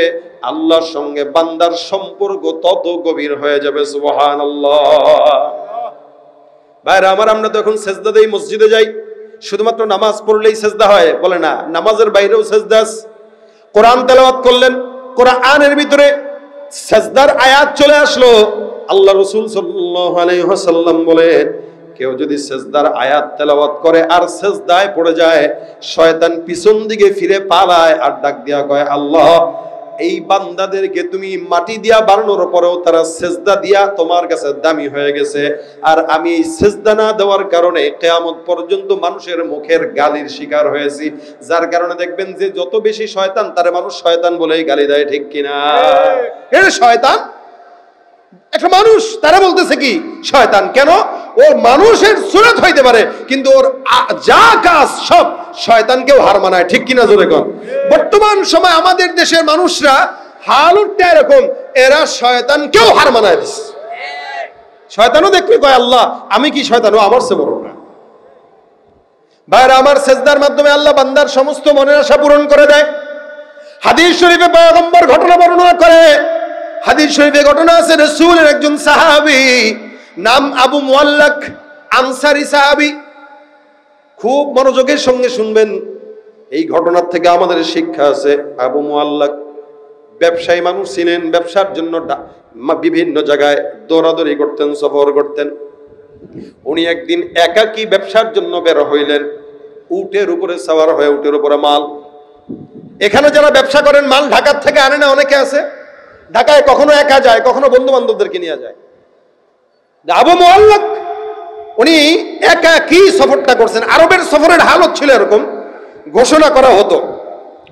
আল্লাহর সঙ্গে বান্দার সম্পর্ক তত গভীর হয়ে যাবে। সুবহানাল্লাহ। ভাইরা আমার, আমরা তো এখন সিজদা দেই, মসজিদে যাই, শুধুমাত্র নামাজ পড়লেই সিজদা হয় বলে না, নামাজের বাইরেও সিজদা আছে। কোরআন তেলাওয়াত করলেন, কোরআনের ভিতরে সিজদার আয়াত চলে আসলো। আল্লাহ রাসূল সাল্লাল্লাহু আলাইহি ওয়াসাল্লাম বলেন কেউ যদি সিজদার আয়াত তেলাওয়াত করে আর সিজদায় পড়ে যায়, শয়তান পিছন দিকে ফিরে পালায় আর ডাক দিয়া কয় আল্লাহ, এই বান্দাদেরকে তুমি মাটি দিয়া বানানোর পরেও তারা সিজদা দিয়া তোমার কাছে দামি হয়ে গেছে, আর আমি এই সিজদা না দেওয়ার কারণে কিয়ামত পর্যন্ত মানুষের মুখের গালির শিকার হয়েছি। যার কারণে দেখবেন যে যত বেশি শয়তান তারে মানুষ শয়তান বলেই গালি দেয়, ঠিক কিনা? এর শয়তান একটা মানুষ, তারা বলতেছে কি শয়তান। কেন? ওর মানুষের সুরত হইতে পারে, কিন্তু ওর যা কাজ সব শয়তানকেও হার মানায়, ঠিক কিনা জোরে কোন? বর্তমান সময় আমাদের দেশের মানুষরা হালুটটা এরকম, এরা শয়তানকেও হার মানায় দিচ্ছে। শয়তানও দেখলে কয় আল্লাহ, আমি কি শয়তানও আমার চেয়ে বড় না। ভাইরা আমার, সিজদার মাধ্যমে আল্লাহ বান্দার সমস্ত মনের আশা পূরণ করে দেয়। হাদিস শরীফে পয়গম্বর ঘটনা বর্ণনা করে। হাদিস শরীফে ঘটনা আছে, রাসূলের একজন সাহাবী নাম আবু মুআল্লাক, আনসারী সাহাবী। খুব মনোযোগের সঙ্গে শুনবেন, এই ঘটনার থেকে আমাদের শিক্ষা আছে। আবু মুআল্লাক ব্যবসায়ী মানুষ ছিলেন, ব্যবসার জন্য বিভিন্ন জায়গায় দৌড়াদৌড়ি করতেন, সফর করতেন। উনি একদিন একাকী ব্যবসার জন্য বের হইলেন, উটের উপরে সওয়ার হয়ে, উটের উপরে মাল। এখানে যারা ব্যবসা করেন মাল ঢাকার থেকে আনে না, অনেকে আছে ঢাকায় কখনো একা যায়, কখনো বন্ধু বান্ধবদেরকে নিয়ে যায়। আবু মুআল্লাক উনি একাকী সফরটা করছেন। আরবের সফরের হালত ছিল এরকম, ঘোষণা করা হতো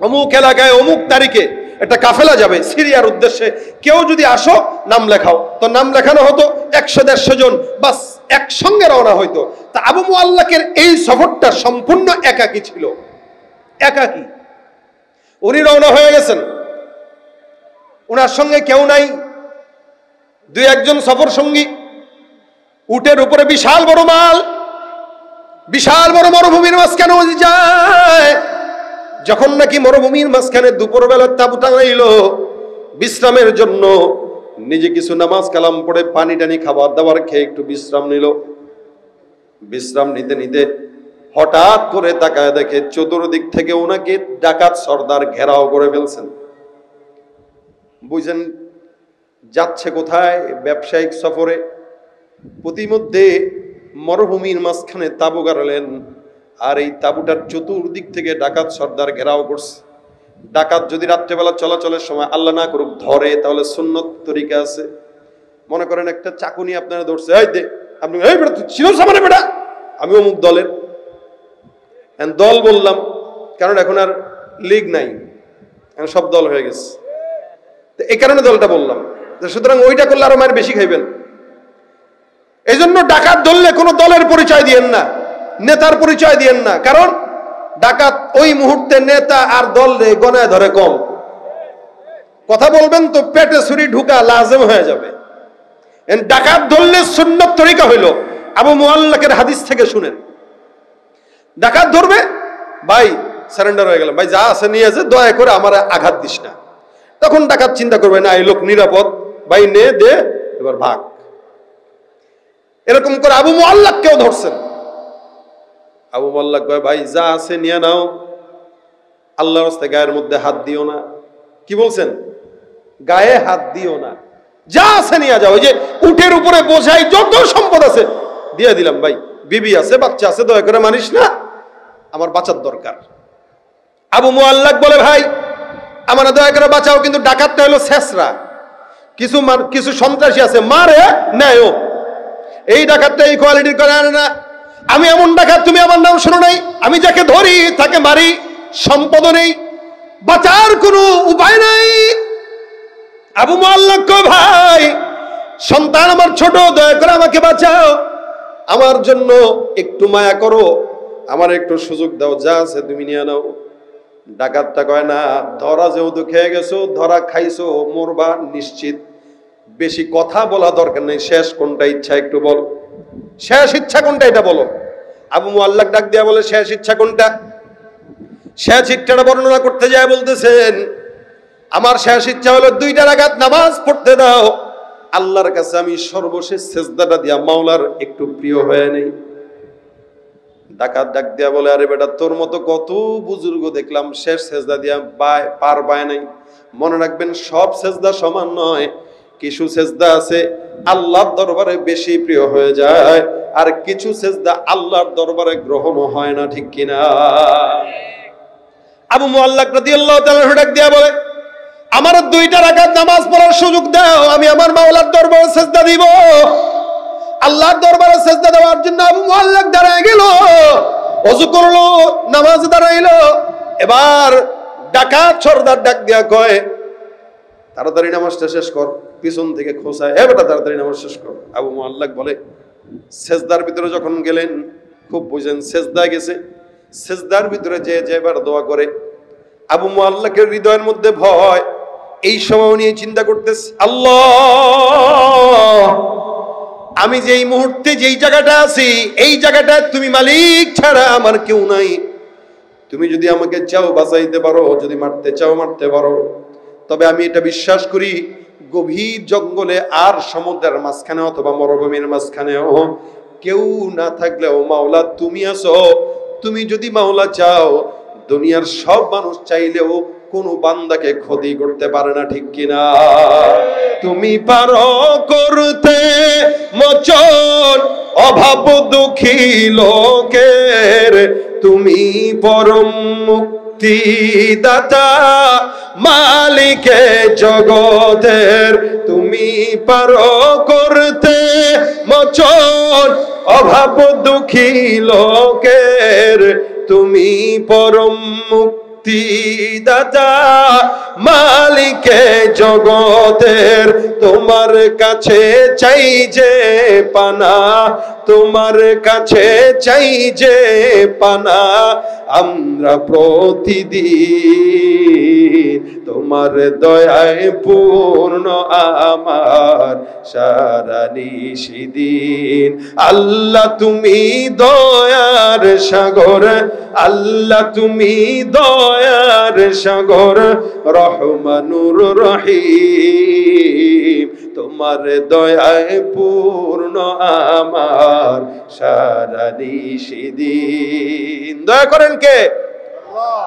অমুক এলাকায় অমুক তারিখে একটা কাফেলা যাবে সিরিয়ার উদ্দেশ্যে, কেউ যদি আসো নাম লেখাও। তো নাম লেখানো হতো 100-150 জন, বাস একসঙ্গে রওনা হইতো। তা আবু মুআল্লাকের এই সফরটা সম্পূর্ণ একাকী ছিল, একাকী। উনি রওনা হয়ে গেছেন, ওনার সঙ্গে কেউ নাই, 2-1 সফর সঙ্গী। উটের উপরে বিশাল বড় মাল, বিশাল বড় মরুভূমির মাঝখানে যায়। যখন নাকি মরুভূমির মাঝখানে দুপুরবেলা তাঁবু টাঙাইলো বিশ্রামের জন্য, নিজে কিছু নামাজ কালাম পড়ে পানি টানি খাবার দাবার খেয়ে একটু বিশ্রাম নিল। বিশ্রাম নিতে নিতে হঠাৎ করে তাকায় দেখে চতুর্দিক থেকে ওনাকে ডাকাত সর্দার ঘেরাও করে ফেলছেন। বুঝেন যাচ্ছে কোথায়? ব্যবসায়িক সফরে। প্রতিমধ্যে মরুভূমির মাঝখানে তাঁবু গাড়লেন, আর এই তাঁবুটার চতুর্দিক থেকে ডাকাত সর্দার ঘেরাও করছে। ডাকাত যদি রাত্রেবেলা চলাচলের সময় আল্লাহ না করুক ধরে, তাহলে সুন্নত তরিকা আছে। মনে করেন একটা চাকুনি আপনারা ধরছে, এই দে, আপনি এই বেটা তুই ছিল সামনে বেটা, আমি অমুক দলের। দল বললাম কারণ এখন আর লীগ নাই, এখন সব দল হয়ে গেছে, তো এই কারণে দলটা বললাম। সুতরাং ওইটা করলে আরো মায়ের বেশি খাইবেন। এই জন্য ডাকাত ধরলে কোনো দলের পরিচয় দিয়েন না, নেতার পরিচয় দিয়েন না, কারণ ডাকাত ওই মুহূর্তে নেতা আর দল রে গনায় ধরে কম। কথা বলবেন তো পেটে ছুরি ঢুকা লাজেম হয়ে যাবে। ডাকাত ধরলে সুন্নত তরিকা হইল আবু মুআল্লাকের হাদিস থেকে শুনেন। ডাকাত ধরবে, ভাই সারেন্ডার হয়ে গেলাম, ভাই যা আছে নিয়ে যে দয়া করে আমার আঘাত দিস না। তখন ডাকাত চিন্তা করবে না, এই লোক নিরাপদ, ভাই নে দে এবার ভাগ। এরকম করে আবু মুআল্লাক কেউ ধরছেন। আবু মুআল্লাক কয়, ভাই যা আছে নিয়ে নাও, আল্লাহর রাস্তায় গায়ের মধ্যে হাত দিও না। কি বলছেন? গায়ে হাত দিও না, যা আছে নিয়ে যাও। ওই যে উটের উপরে বোঝাই যত সম্পদ আছে দিয়ে দিলাম, ভাই বিবি আছে বাচ্চা আছে, দয়া করে মানিস না, আমার বাঁচার দরকার। আবু মুআল্লাক বলে, ভাই আমার দয়া করে বাঁচাও, কিন্তু ডাকাতটা হলো শেষরা, কিছু সন্ত্রাসী আছে, মারে নেয়ও। এই ডাকাতটা এই কোয়ালিটির করে আনে না। আমি এমন ডাকাত, তুমি আমার নাম শোনো নাই, আমি যাকে ধরি তাকে মারি, সম্পদ নেই, বাঁচার কোনো উপায় নাই। আবু মুআল্লাক কয়, ভাই সন্তান আমার ছোট, দয়া করে আমাকে বাঁচাও, আমার জন্য একটু মায়া করো, আমার একটু সুযোগ দাও, যা আছে তুমি নিয়ে নাও। ডাকাতটা কয়, না, ধরা যেহেতু খেয়ে গেছো, ধরা খাইছো, মরবা নিশ্চিত, বেশি কথা বলা দরকার নেই, শেষ কোনটা ইচ্ছা একটু বল, শেষ ইচ্ছা কোনটা এটা বলো। আবু মুআল্লাক ডাক দিয়া বলে, শেষ ইচ্ছা কোনটা? শেষ ইচ্ছাটা বর্ণনা করতে যায় বলতেছেন, আমার শেষ ইচ্ছা হলো 2 রাকাত নামাজ পড়তে দাও, আল্লাহর কাছে আমি সর্বশেষ সেজদাটা দিয়া মাওলার একটু প্রিয় হয়ে নেই। ডাকাত ডাক দিয়া বলে, আরে বেটা তোর মতো কত বুজুর্গ দেখলাম শেষ সেজদা দিয়া পার পায় নাই। মনে রাখবেন সব সেজদা সমান নয়, কিছু সেজদা আছে আল্লাহর দরবারে বেশি প্রিয় হয়ে যায়, আর কিছু সেজদা আল্লাহর দরবারে গ্রহণ হয় না, ঠিক কিনা? আবু মুআল্লাক রাদিয়াল্লাহু তাআলা ডাক দিয়া বলে, আমার 2 রাকাত নামাজ পড়ার সুযোগ দাও, আমি আমার মাওলার দরবারে সেজদা দিব। আল্লাহর দরবারে সেজদা দেওয়ার জন্য আবু মুআল্লাক দাঁড়ায় গেল, ওযু করলো, নামাজ দাঁড়াইলো। এবার ডাকাত সর্দার ডাক দিয়া কয়, তাড়াতাড়ি নামাজটা শেষ কর। পিছন থেকে খোঁচায়, এ বেটা তাড়াতাড়ি নামাজ শেষ কর। আবু মুআল্লাক বলে, সেজদার ভিতরে যখন গেলেন, খুব বুঝেন সেজদায় গেছে, সেজদার ভিতরে যে এবার দোয়া করে। আবু মুআল্লাকের হৃদয়ের মধ্যে ভয়। এই সময় উনি চিন্তা করতেছে, আল্লাহ, আমি যেই মুহূর্তে যেই জায়গাটা আছি, এই জায়গাটা তুমি মালিক ছাড়া আমার কেউ নাই। তুমি যদি আমাকে চাও বাঁচাইতে পারো, যদি মারতে চাও মারতে পারো, তবে আমি এটা বিশ্বাস করি, গভীর জঙ্গলে আর সমুদ্রের মাঝখানে অথবা মরুভূমির মাঝখানেও কেউ না থাকলেও মাওলা তুমি আছো। তুমি যদি মাওলা চাও, দুনিয়ার সব মানুষ চাইলেও কোনো বান্দাকে ক্ষতি করতে পারে না, ঠিক কিনা? তুমি পারো করতে মোচন অভাব দুঃখী লোকের, তুমি পরম মুক্তিদাতা মালিকে জগতের। তুমি পারো করতে মোচন অভাব দুঃখী লোকের, তুমি পরম মুক্তিদাতা মালিকে জগতের। তোমার কাছে চাই যে পানা, তোমার কাছে চাই যে পানা, আমরা প্রতিদিন তোমার দয়ায় পূর্ণ আমার সারা নিশিদিন। আল্লাহ তুমি দয়ার সাগর, আল্লাহ তুমি দয়ার সাগর, রহমানুর রহিম। তোমার দয়ায় পূর্ণ আমার সারা নিশিদিন। দয়া করেন কে?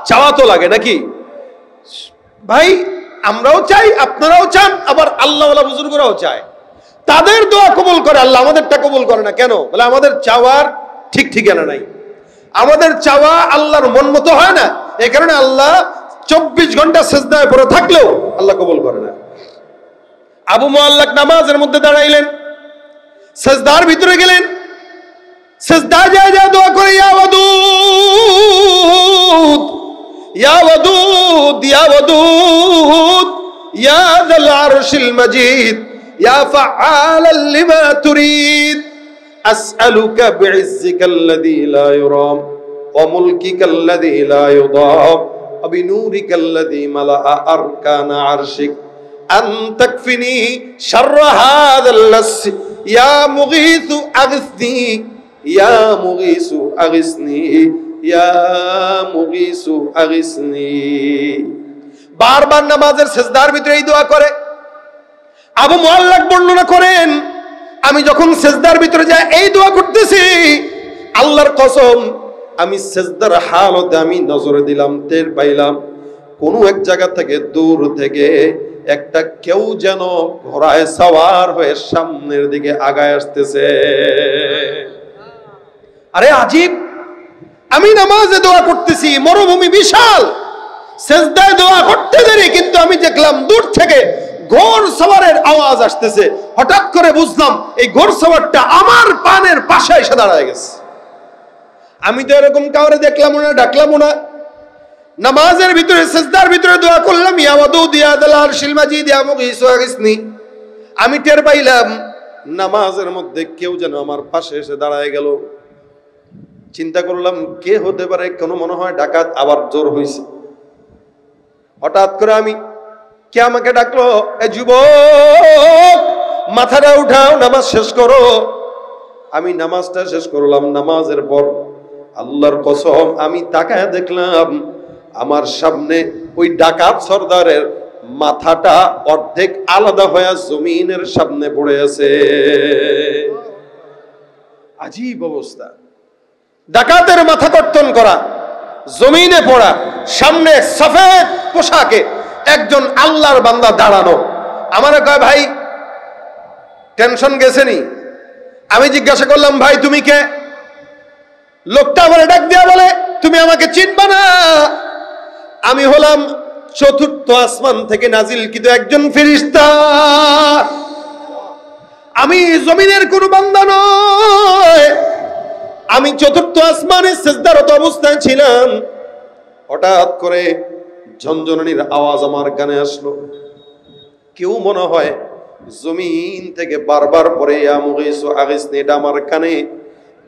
চাওয়া তো লাগে নাকি ভাই? আমরাও চাই, আপনারাও চান, আবার আল্লাহওয়ালা বুজুর্গরাও চায়। তাদের দোয়া কবুল করে আল্লাহ, আমাদেরটা কবুল করে না কেন? বলে আমাদের চাওয়ার ঠিক ঠিকানা নাই, আমাদের চাওয়া আল্লাহর মন মতো হয় না। এই কারণে আল্লাহ 24 ঘন্টা সিজদায় পড়ে থাকলেও আল্লাহ কবুল করে না। আবু মুআল্লাক নামাজের মধ্যে দাঁড়াইলেন, সিজদার ভিতরে গেলেন, সিজদায় যায় যায় দোয়া করে, ইয়া ওয়াদুদ ইয়া ওয়াদুদ ইয়া ওয়াদুদ ইয়া যাল আরশিল মাজিদ ইয়া ফাআলাল লিমা তুরিদ আসআলুকা বিইজ্জিকাল্লাযী লা ইউরাম ওয়া মুলকিকাল্লাযী লা ইউদাম ওয়া বিনূরিকাল্লাযী মালাআ আরকানা আরশিক আন তাকফিনি শাররা হাযাল লাস ইয়া মুগীসু আগিসনি ইয়া মুগীসু আগিসনি ইয়া মুগীসু আগিসনি। বারবার নামাজের সিজদার ভিতরে এই দোয়া করে। আবু মুআল্লাক বর্ণনা করেন, আমি যখন সিজদার ভিতরে যাই এই দোয়া করতেছি, আল্লাহর কসম আমি সিজদার হালতে আমি নজরে দিলাম, টের পাইলাম কোন এক জায়গা থেকে দূর থেকে একটা কেউ যেন ঘোড়ায় সওয়ার হয়ে সামনের দিকে আগায় আসতেছে। আরে আজীব, আমি নামাজে দোয়া করতেছি, মরুভূমি বিশাল, সিজদায় দোয়া করতে দেরি, কিন্তু আমি দেখলাম দূর থেকে ঘোড়সওয়ারের আওয়াজ আসতেছে। হঠাৎ করে বুঝলাম এই ঘোড়সওয়ারটা আমার পানের পাশে এসে দাঁড়ায় গেছে। আমি তো এরকম কাউরে দেখলাম না, ডাকলাম না। নামাজের ভিতরে সিজদার ভিতরে দোয়া করলাম, ইয়া ওয়াদুদ ইয়া যাল আরশিল মাজিদ ইয়া মুগীসু আগিসনি। আমি টের পাইলাম নামাজের মধ্যে কেউ যেন আমার পাশে এসে দাঁড়ায় গেল। চিন্তা করলাম কে হতে পারে, কেন মনে হয় ডাকাত আবার জোর হইছে। হঠাৎ করে আমি, কে আমাকে ডাকলো, এ যুবক মাথাটা উঠাও, নামাজ শেষ করো। আমি নামাজটা শেষ করলাম। নামাজের পর আল্লাহর কসম আমি তাকায় দেখলাম আমার সামনে ওই ডাকাত সর্দারের মাথাটা অর্ধেক আলাদা হয়ে জমিনের সামনে পড়ে আছে। আজীব অবস্থা, ডাকাতের মাথা কর্তন করা, জমিনে পড়া, সামনে সফেদ পোশাকে একজন আল্লাহর বান্দা দাঁড়ানো। আমার কয়, ভাই টেনশন গেছেনি? আমি জিজ্ঞাসা করলাম, ভাই তুমি কে? লোকটা আমার ডাক দিয়া বলে, তুমি আমাকে চিনবা না, আমি হলাম চতুর্থ আসমান থেকে নাজিলকৃত একজন ফেরেশতা, আমি জমিনের কোন বান্দা নয়, আমি চতুর্থ আসমানে সিজদারত অবস্থায় ছিলাম। হঠাৎ করে ঝনঝনানির আওয়াজ আমার কানে আসলো। কেউ মনে হয় জমিন থেকে বারবার পরে ইয়া মুগীসু আগিসনি, এটা আমার কানে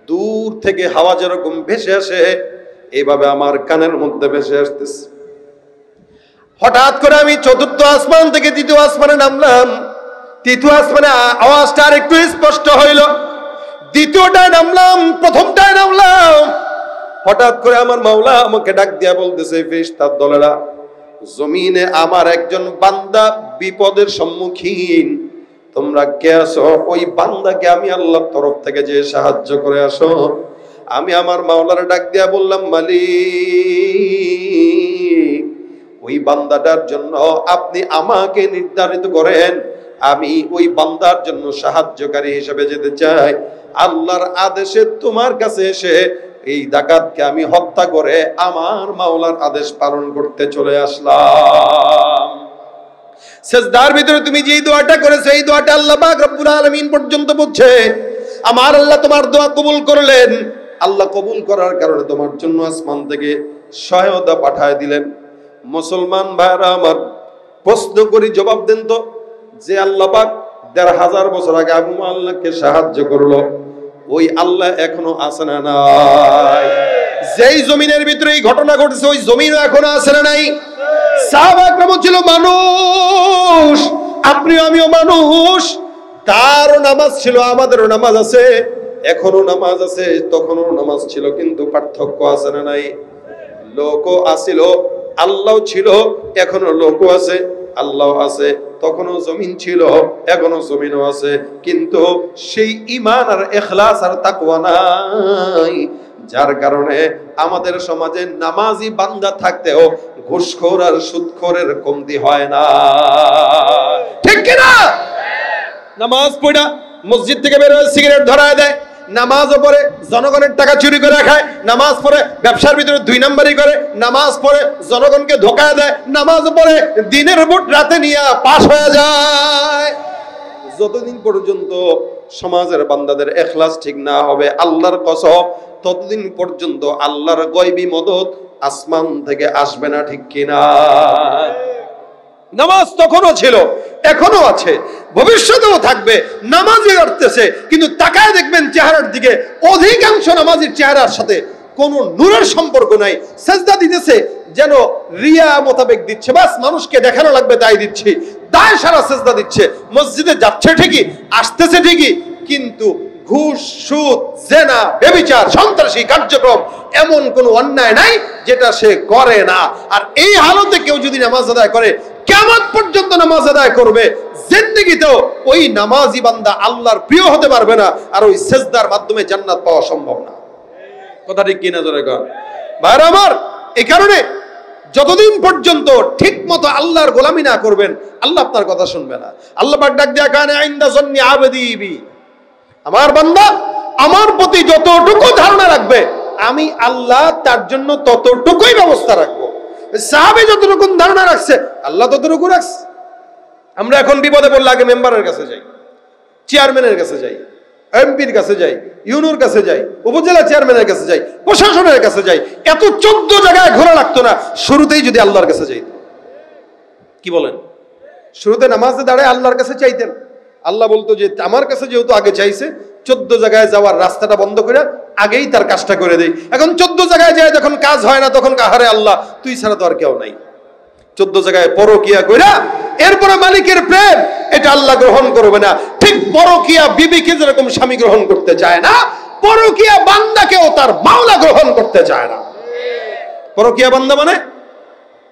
দূর থেকে হাওয়া যেরকম ভেসে আসে এইভাবে আমার কানের মধ্যে ভেসে আসতেছে। হঠাৎ করে আমি চতুর্থ আসমান থেকে তৃতীয় আসমানে নামলাম। তৃতীয় আসমানে আওয়াজটা আর একটু স্পষ্ট হইল। দ্বিতীয়টায় নামলাম, প্রথমটায় নামলাম। হঠাৎ করে আমার মাওলা আমাকে ডাক দিয়া বলতেছে, ফেরেশতার দলেরা, জমিনে আমার একজন বান্দা বিপদের সম্মুখীন, তোমরা কে আসো? ওই বান্দাকে আমি আল্লাহর তরফ থেকে যে সাহায্য করে আসো। আমি আমার মাওলার ডাক দিয়া বললাম, মালিক, ওই বান্দাটার জন্য আপনি আমাকে নির্ধারিত করেন, আমি ওই বান্দার জন্য সাহায্যকারী হিসেবে যেতে চাই। আল্লাহর আদেশে তোমার কাছে এসে এই ডাকাতকে আমি হত্যা করে আমার মাওলার আদেশ পালন করতে চলে আসলাম। সিজদার ভিতরে তুমি যে দোয়াটা করেছো, এই দোয়াটা আল্লাহ পাক রব্বুল আলামিন পর্যন্ত বুঝছে। আমার আল্লাহ তোমার দোয়া কবুল করলেন। আল্লাহ কবুল করার কারণে তোমার জন্য আসমান থেকে সহায়তা পাঠায় দিলেন। মুসলমান ভাইরা আমার, প্রশ্ন করি, জবাব দেন তো, যে আল্লাহ পাক ১৫০০ বছর আগে আবু আল্লাহকে সাহায্য করলো, ওই আল্লাহ এখনো আছে না নাই? যেই জমিনের ভিতরে এই ঘটনা ঘটেছে, ওই জমিনও এখনো আছে না নাই? সাহাবা একরাম ছিল মানুষ, আপনিও আমিও মানুষ। তারও নামাজ ছিল, আমাদেরও নামাজ আছে, এখনো নামাজ আছে, তখনও নামাজ ছিল, কিন্তু পার্থক্য আছে না নাই? লোকও আসিল, আল্লাহ ছিল, এখনো লোকও আছে, আল্লাহ আছে, তখনও জমিন ছিল, এখনো জমিনও আছে, কিন্তু সেই ঈমান আর ইখলাস আর তাকওয়া নাই, যার কারণে আমাদের সমাজে নামাজি বান্দা থাকতেও ঘুষখোর আর সুদখোরের কমতি হয় না। ঠিক কি না? নামাজ পড়া মসজিদ থেকে বের হয়ে সিগারেট ধরায় দেয়, নামাজও পড়ে জনগণের টাকা চুরি করে খায়, নামাজ পড়ে ব্যবসার ভিতরে ২ নাম্বারি করে, নামাজ পড়ে জনগণকে ধোঁকা দেয়, নামাজ পড়ে দিনের ভোট রাতে নিয়ে পাস হয়ে যায়। যতদিন পর্যন্ত সমাজের বান্দাদের ইখলাস ঠিক না হবে, আল্লাহর কসম, ততদিন পর্যন্ত আল্লাহর গায়বী মদদ আসমান থেকে আসবে না। ঠিক কিনা? নামাজ তখনও ছিল, এখনো আছে, ভবিষ্যতেও থাকবে। নামাজি করতেছে, কিন্তু তাকায় দেখবেন চেহারার দিকে, অধিকাংশ নামাজির চেহারার সাথে কোনো নূরের সম্পর্ক নাই। সেজদা দিতেছে যেন রিয়া মোতাবেক দিচ্ছে, বাস মানুষকে দেখানো লাগবে তাই দিচ্ছি, দায় সারা সেজদা দিচ্ছে। মসজিদে যাচ্ছে ঠিকই, আসতেছে ঠিকই, কিন্তু ঘুষ, সুদ, জেনা, ব্যভিচার, সন্ত্রাসী কার্যক্রম, এমন কোন অন্যায় নাই যেটা সে করে না। আর এই হালতে কেউ যদি নামাজ আদায় করে, কিয়ামত পর্যন্ত নামাজ আদায় করবে, জিন্দেগিতেও ওই নামাজি বান্দা আল্লাহর প্রিয় হতে পারবে না, আর ওই সেজদার মাধ্যমে জান্নাত পাওয়া সম্ভব না। কথা ঠিক কিনা জোরে কর ভাইরা আমার। এই কারণে যতদিন পর্যন্ত ঠিক মতো আল্লাহর গোলামি না করবেন, আল্লাহ আপনার কথা শুনবে না। আল্লাহ পাক ডাক দিয়া কানে আইন্দা জন্নি আবদি বি, আমার বান্দা আমার প্রতি যতটুকু ধারণা রাখবে, আমি আল্লাহ তার জন্য ততটুকুই ব্যবস্থা রাখবো। সাহাবী যতটুকু ধারণা রাখছে, আল্লাহ ততটুকু রাখছে। আমরা এখন বিপদে পড়লে আগে মেম্বারের কাছে যাই, চেয়ারম্যানের কাছে যাই, এমপির কাছে যাই, ইউনোর কাছে যাই, উপজেলা চেয়ারম্যানের কাছে যাই, প্রশাসনের কাছে যাই। এত 14 জায়গায় ঘোরা লাগতো না, শুরুতেই যদি আল্লাহর কাছে যাই। কি বলেন? শুরুতে নামাজে দাঁড়ায় আল্লাহর কাছে চাইতেন, আল্লাহ বলতো যে আমার কাছে যেহেতু আগে চাইছে, 14 জায়গায় যাওয়ার রাস্তাটা বন্ধ করে আগেই তার কাজটা করে দেই। এখন 14 জায়গায় যায় যখন কাজ হয় না, তখন কাহারে আল্লাহ, তুই ছাড়া তো আর কেউ নাই। 14 জায়গায় পরকিয়া কইরা এরপরে মালিকের প্রেম, এটা আল্লাহ গ্রহণ করবে না। ঠিক পরকিয়া বিবিকে যেরকম স্বামী গ্রহণ করতে চায় না, পরকিয়া বান্দাকেও তার মাওলা গ্রহণ করতে চায় না। পরকিয়া বান্দা মানে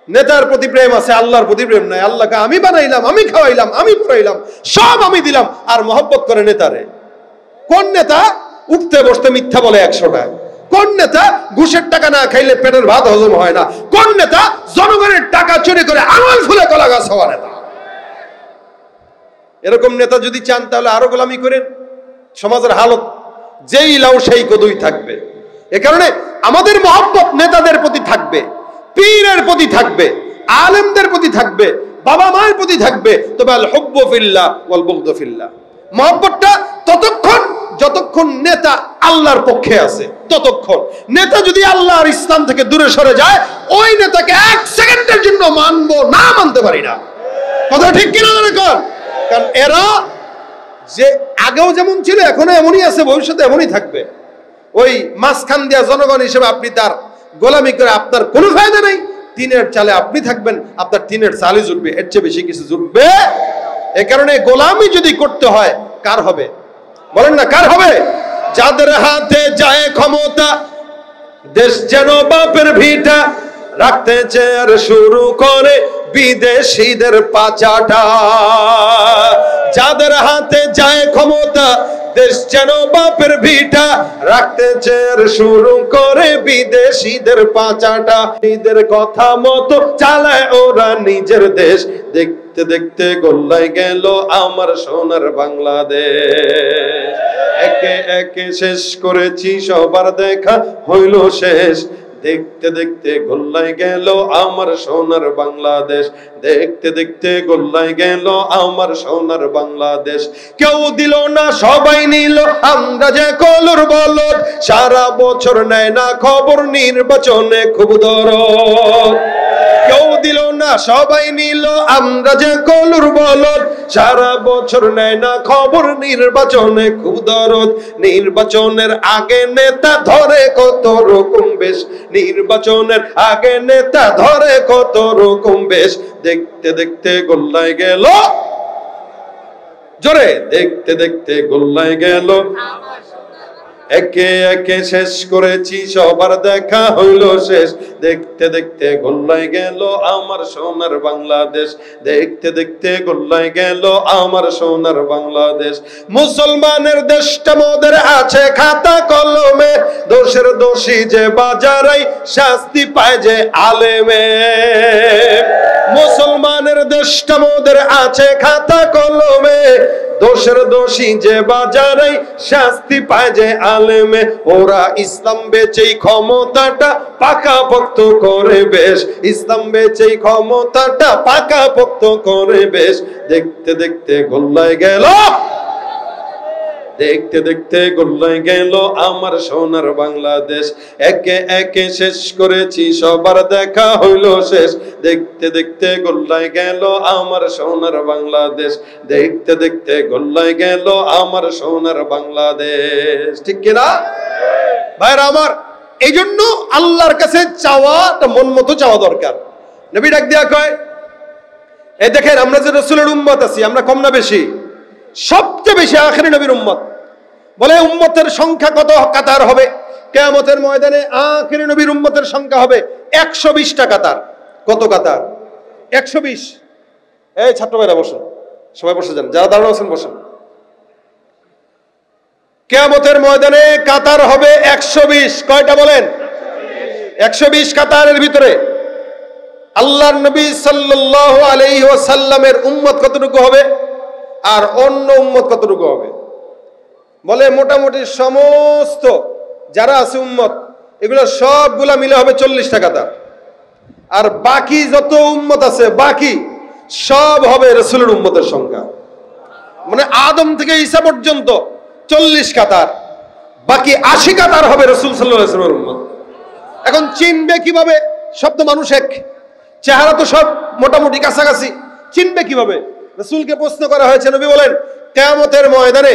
নেতার প্রতি প্রেম আছে, আল্লাহর প্রতি প্রেম নাই। আল্লাহকে আমি বানাইলাম, আমি খাওয়াইলাম, আমি পড়াইলাম, সব আমি দিলাম, আর মহব্বত করে নেতারে। কোন নেতা উঠতে বসতে মিথ্যা বলে 100টা? কোন নেতা ঘুষের টাকা না খাইলে পেটের ভাত হজম হয় না? কোন নেতা জনগণের টাকা চুরি করে আঙুল ফুলে কলা গাছ হওয়া নেতা? এরকম নেতা যদি চান তাহলে আরো গোলামি করেন। সমাজের হালত যেই লাউ সেই কদুই থাকবে। এ কারণে আমাদের মহব্বত নেতাদের প্রতি থাকবে, পীরের প্রতি থাকবে, আলেমদের প্রতি থাকবে, বাবা মায়ের প্রতি থাকবে। তবে আল হুব্বু ফিল্লাহ ওয়াল বুগদু ফিল্লাহ, মহব্বতটা ততক্ষণ যতক্ষণ নেতা আল্লাহর পক্ষে আছে ততক্ষণ। নেতা যদি আল্লাহ আর ইসলাম থেকে দূরে সরে যায়, ওই নেতাকে 1 সেকেন্ডের জন্য মানবো না, মানতে পারি না। কথা ঠিক কিনা? কারণ এরা যে আগেও যেমন ছিল, এখনো এমনই আছে, ভবিষ্যতে এমনই থাকবে। ওই মাঝখান দিয়া জনগণ হিসেবে আপনি তার গোলামি করে আপনার কোনো ফায়দা নেই। টিনের চালে আপনি থাকবেন, আপনার টিনের চালে জুটবে, এর চেয়ে বেশি কিছু জুটবে। এ কারণে গোলামি যদি করতে হয়, কার হবে বলেন না? কার হবে? যাদের হাতে যায় ক্ষমতা, দেশ যেন বাপের ভিটা, রাখতে চেয়ার শুরু করে বিদেশিদের পাচাটা। যাদের হাতে যায় ক্ষমতা, দেশ যেন বাপের ভিটা, রাখতে চেয়ার শুরু করে বিদেশিদের পাচাটা। নিজেদের কথা মতো চালায় ওরা নিজের দেশ, দেখতে দেখতে গোল্লায় গেল আমার সোনার বাংলাদেশ। একে একে শেষ করেছি সবার দেখা হইল শেষ, দেখতে দেখতে গোল্লায় গেল আমার সোনার বাংলাদেশ, দেখতে দেখতে গোল্লায় গেল আমার সোনার বাংলাদেশ। কেউ দিল না সবাই নিল, আমরা যে কলুর বলদ, সারা বছর নেয় না খবর, নির্বাচনে খুব দরদ। কেউ দিল না সবাই নিল, আমরা যে কলুর বলদ, সারা বছর নেয় না খবর, নির্বাচনে খুব দরদ। নির্বাচনের আগে নেতা ধরে কত রকম বেশ, নির্বাচনের আগে নেতা ধরে কত রকম বেশ, দেখতে দেখতে গোল্লায় গেল, জোরে দেখতে দেখতে গোল্লায় গেল। একে একে শেষ করেছি সবার দেখা হইল শেষ, দেখতে দেখতে গোল্লায় গেল আমার সোনার বাংলাদেশ, দেখতে দেখতে গোল্লায় গেল আমার সোনার বাংলাদেশ। মুসলমানের দেশটা মোদের আছে খাতা কলমে, দোষের দোষী যে বাজারাই শাস্তি পায় যে আলেমে। মুসলমানের দেশটা মোদের আছে খাতা কলমে, দোষের দোষী যে বাজারে শাস্তি পায় যে আলেমে। ওরা ইসলাম বেচেই ক্ষমতাটা পাকাপোক্ত করে বেশ, ইসলাম বেচেই ক্ষমতাটা পাকাপোক্ত করে বেশ, দেখতে দেখতে গোল্লায় গেল, দেখতে দেখতে গোল্লায় গেল আমার সোনার বাংলাদেশ। একে একে শেষ করেছি সবার দেখা হইল শেষ, দেখতে দেখতে গোল্লায় গেল আমার সোনার বাংলাদেশ, দেখতে দেখতে গোল্লায় গেল আমার সোনার বাংলাদেশ। ঠিক কিনা ভাইরা আমার? এই জন্য আল্লাহর কাছে চাওয়াটা মন মতো চাওয়া দরকার। নবী ডাক দিয়া কয়, এই দেখেন আমরা যে রাসূলের উম্মত আছি, আমরা কম না বেশি? সবচেয়ে বেশি আখেরি নবীর উম্মত। বলে উম্মতের সংখ্যা কত কাতার হবে? কিয়ামতের ময়দানে আখেরি নবীর উম্মতের সংখ্যা হবে 120টা কাতার। কত কাতার? 120। এই ছাত্র ভাইরা বসুন, সবাই বসে যান, যারা দাঁড়ানো আছেন বসুন। কিয়ামতের ময়দানে কাতার হবে 120। কয়টা বলেন? 120 কাতারের ভিতরে আল্লাহর নবী সাল্লাল্লাহু আলাইহি ওয়াসাল্লামের উম্মত কতটুকু হবে আর অন্য উম্মত কতটুকু হবে? বলে মোটামুটি সমস্ত যারা আছে উম্মত, এগুলো সবগুলা মিলে হবে 40টা কাতার। আর বাকি যত উম্মত আছে বাকি সব হবে রাসূলের উম্মতের সংখ্যা। মানে আদম থেকে ঈসা পর্যন্ত 40 কাতার, বাকি 80 কাতার হবে রাসূল সাল্লাল্লাহু আলাইহি ওয়াসাল্লামের উম্মত। এখন চিনবে কিভাবে? সব তো মানুষ এক, চেহারা তো সব মোটামুটি কাছাকাছি, চিনবে কিভাবে? রাসূলকে প্রশ্ন করা হয়েছে, নবী বলেন কিয়ামতের ময়দানে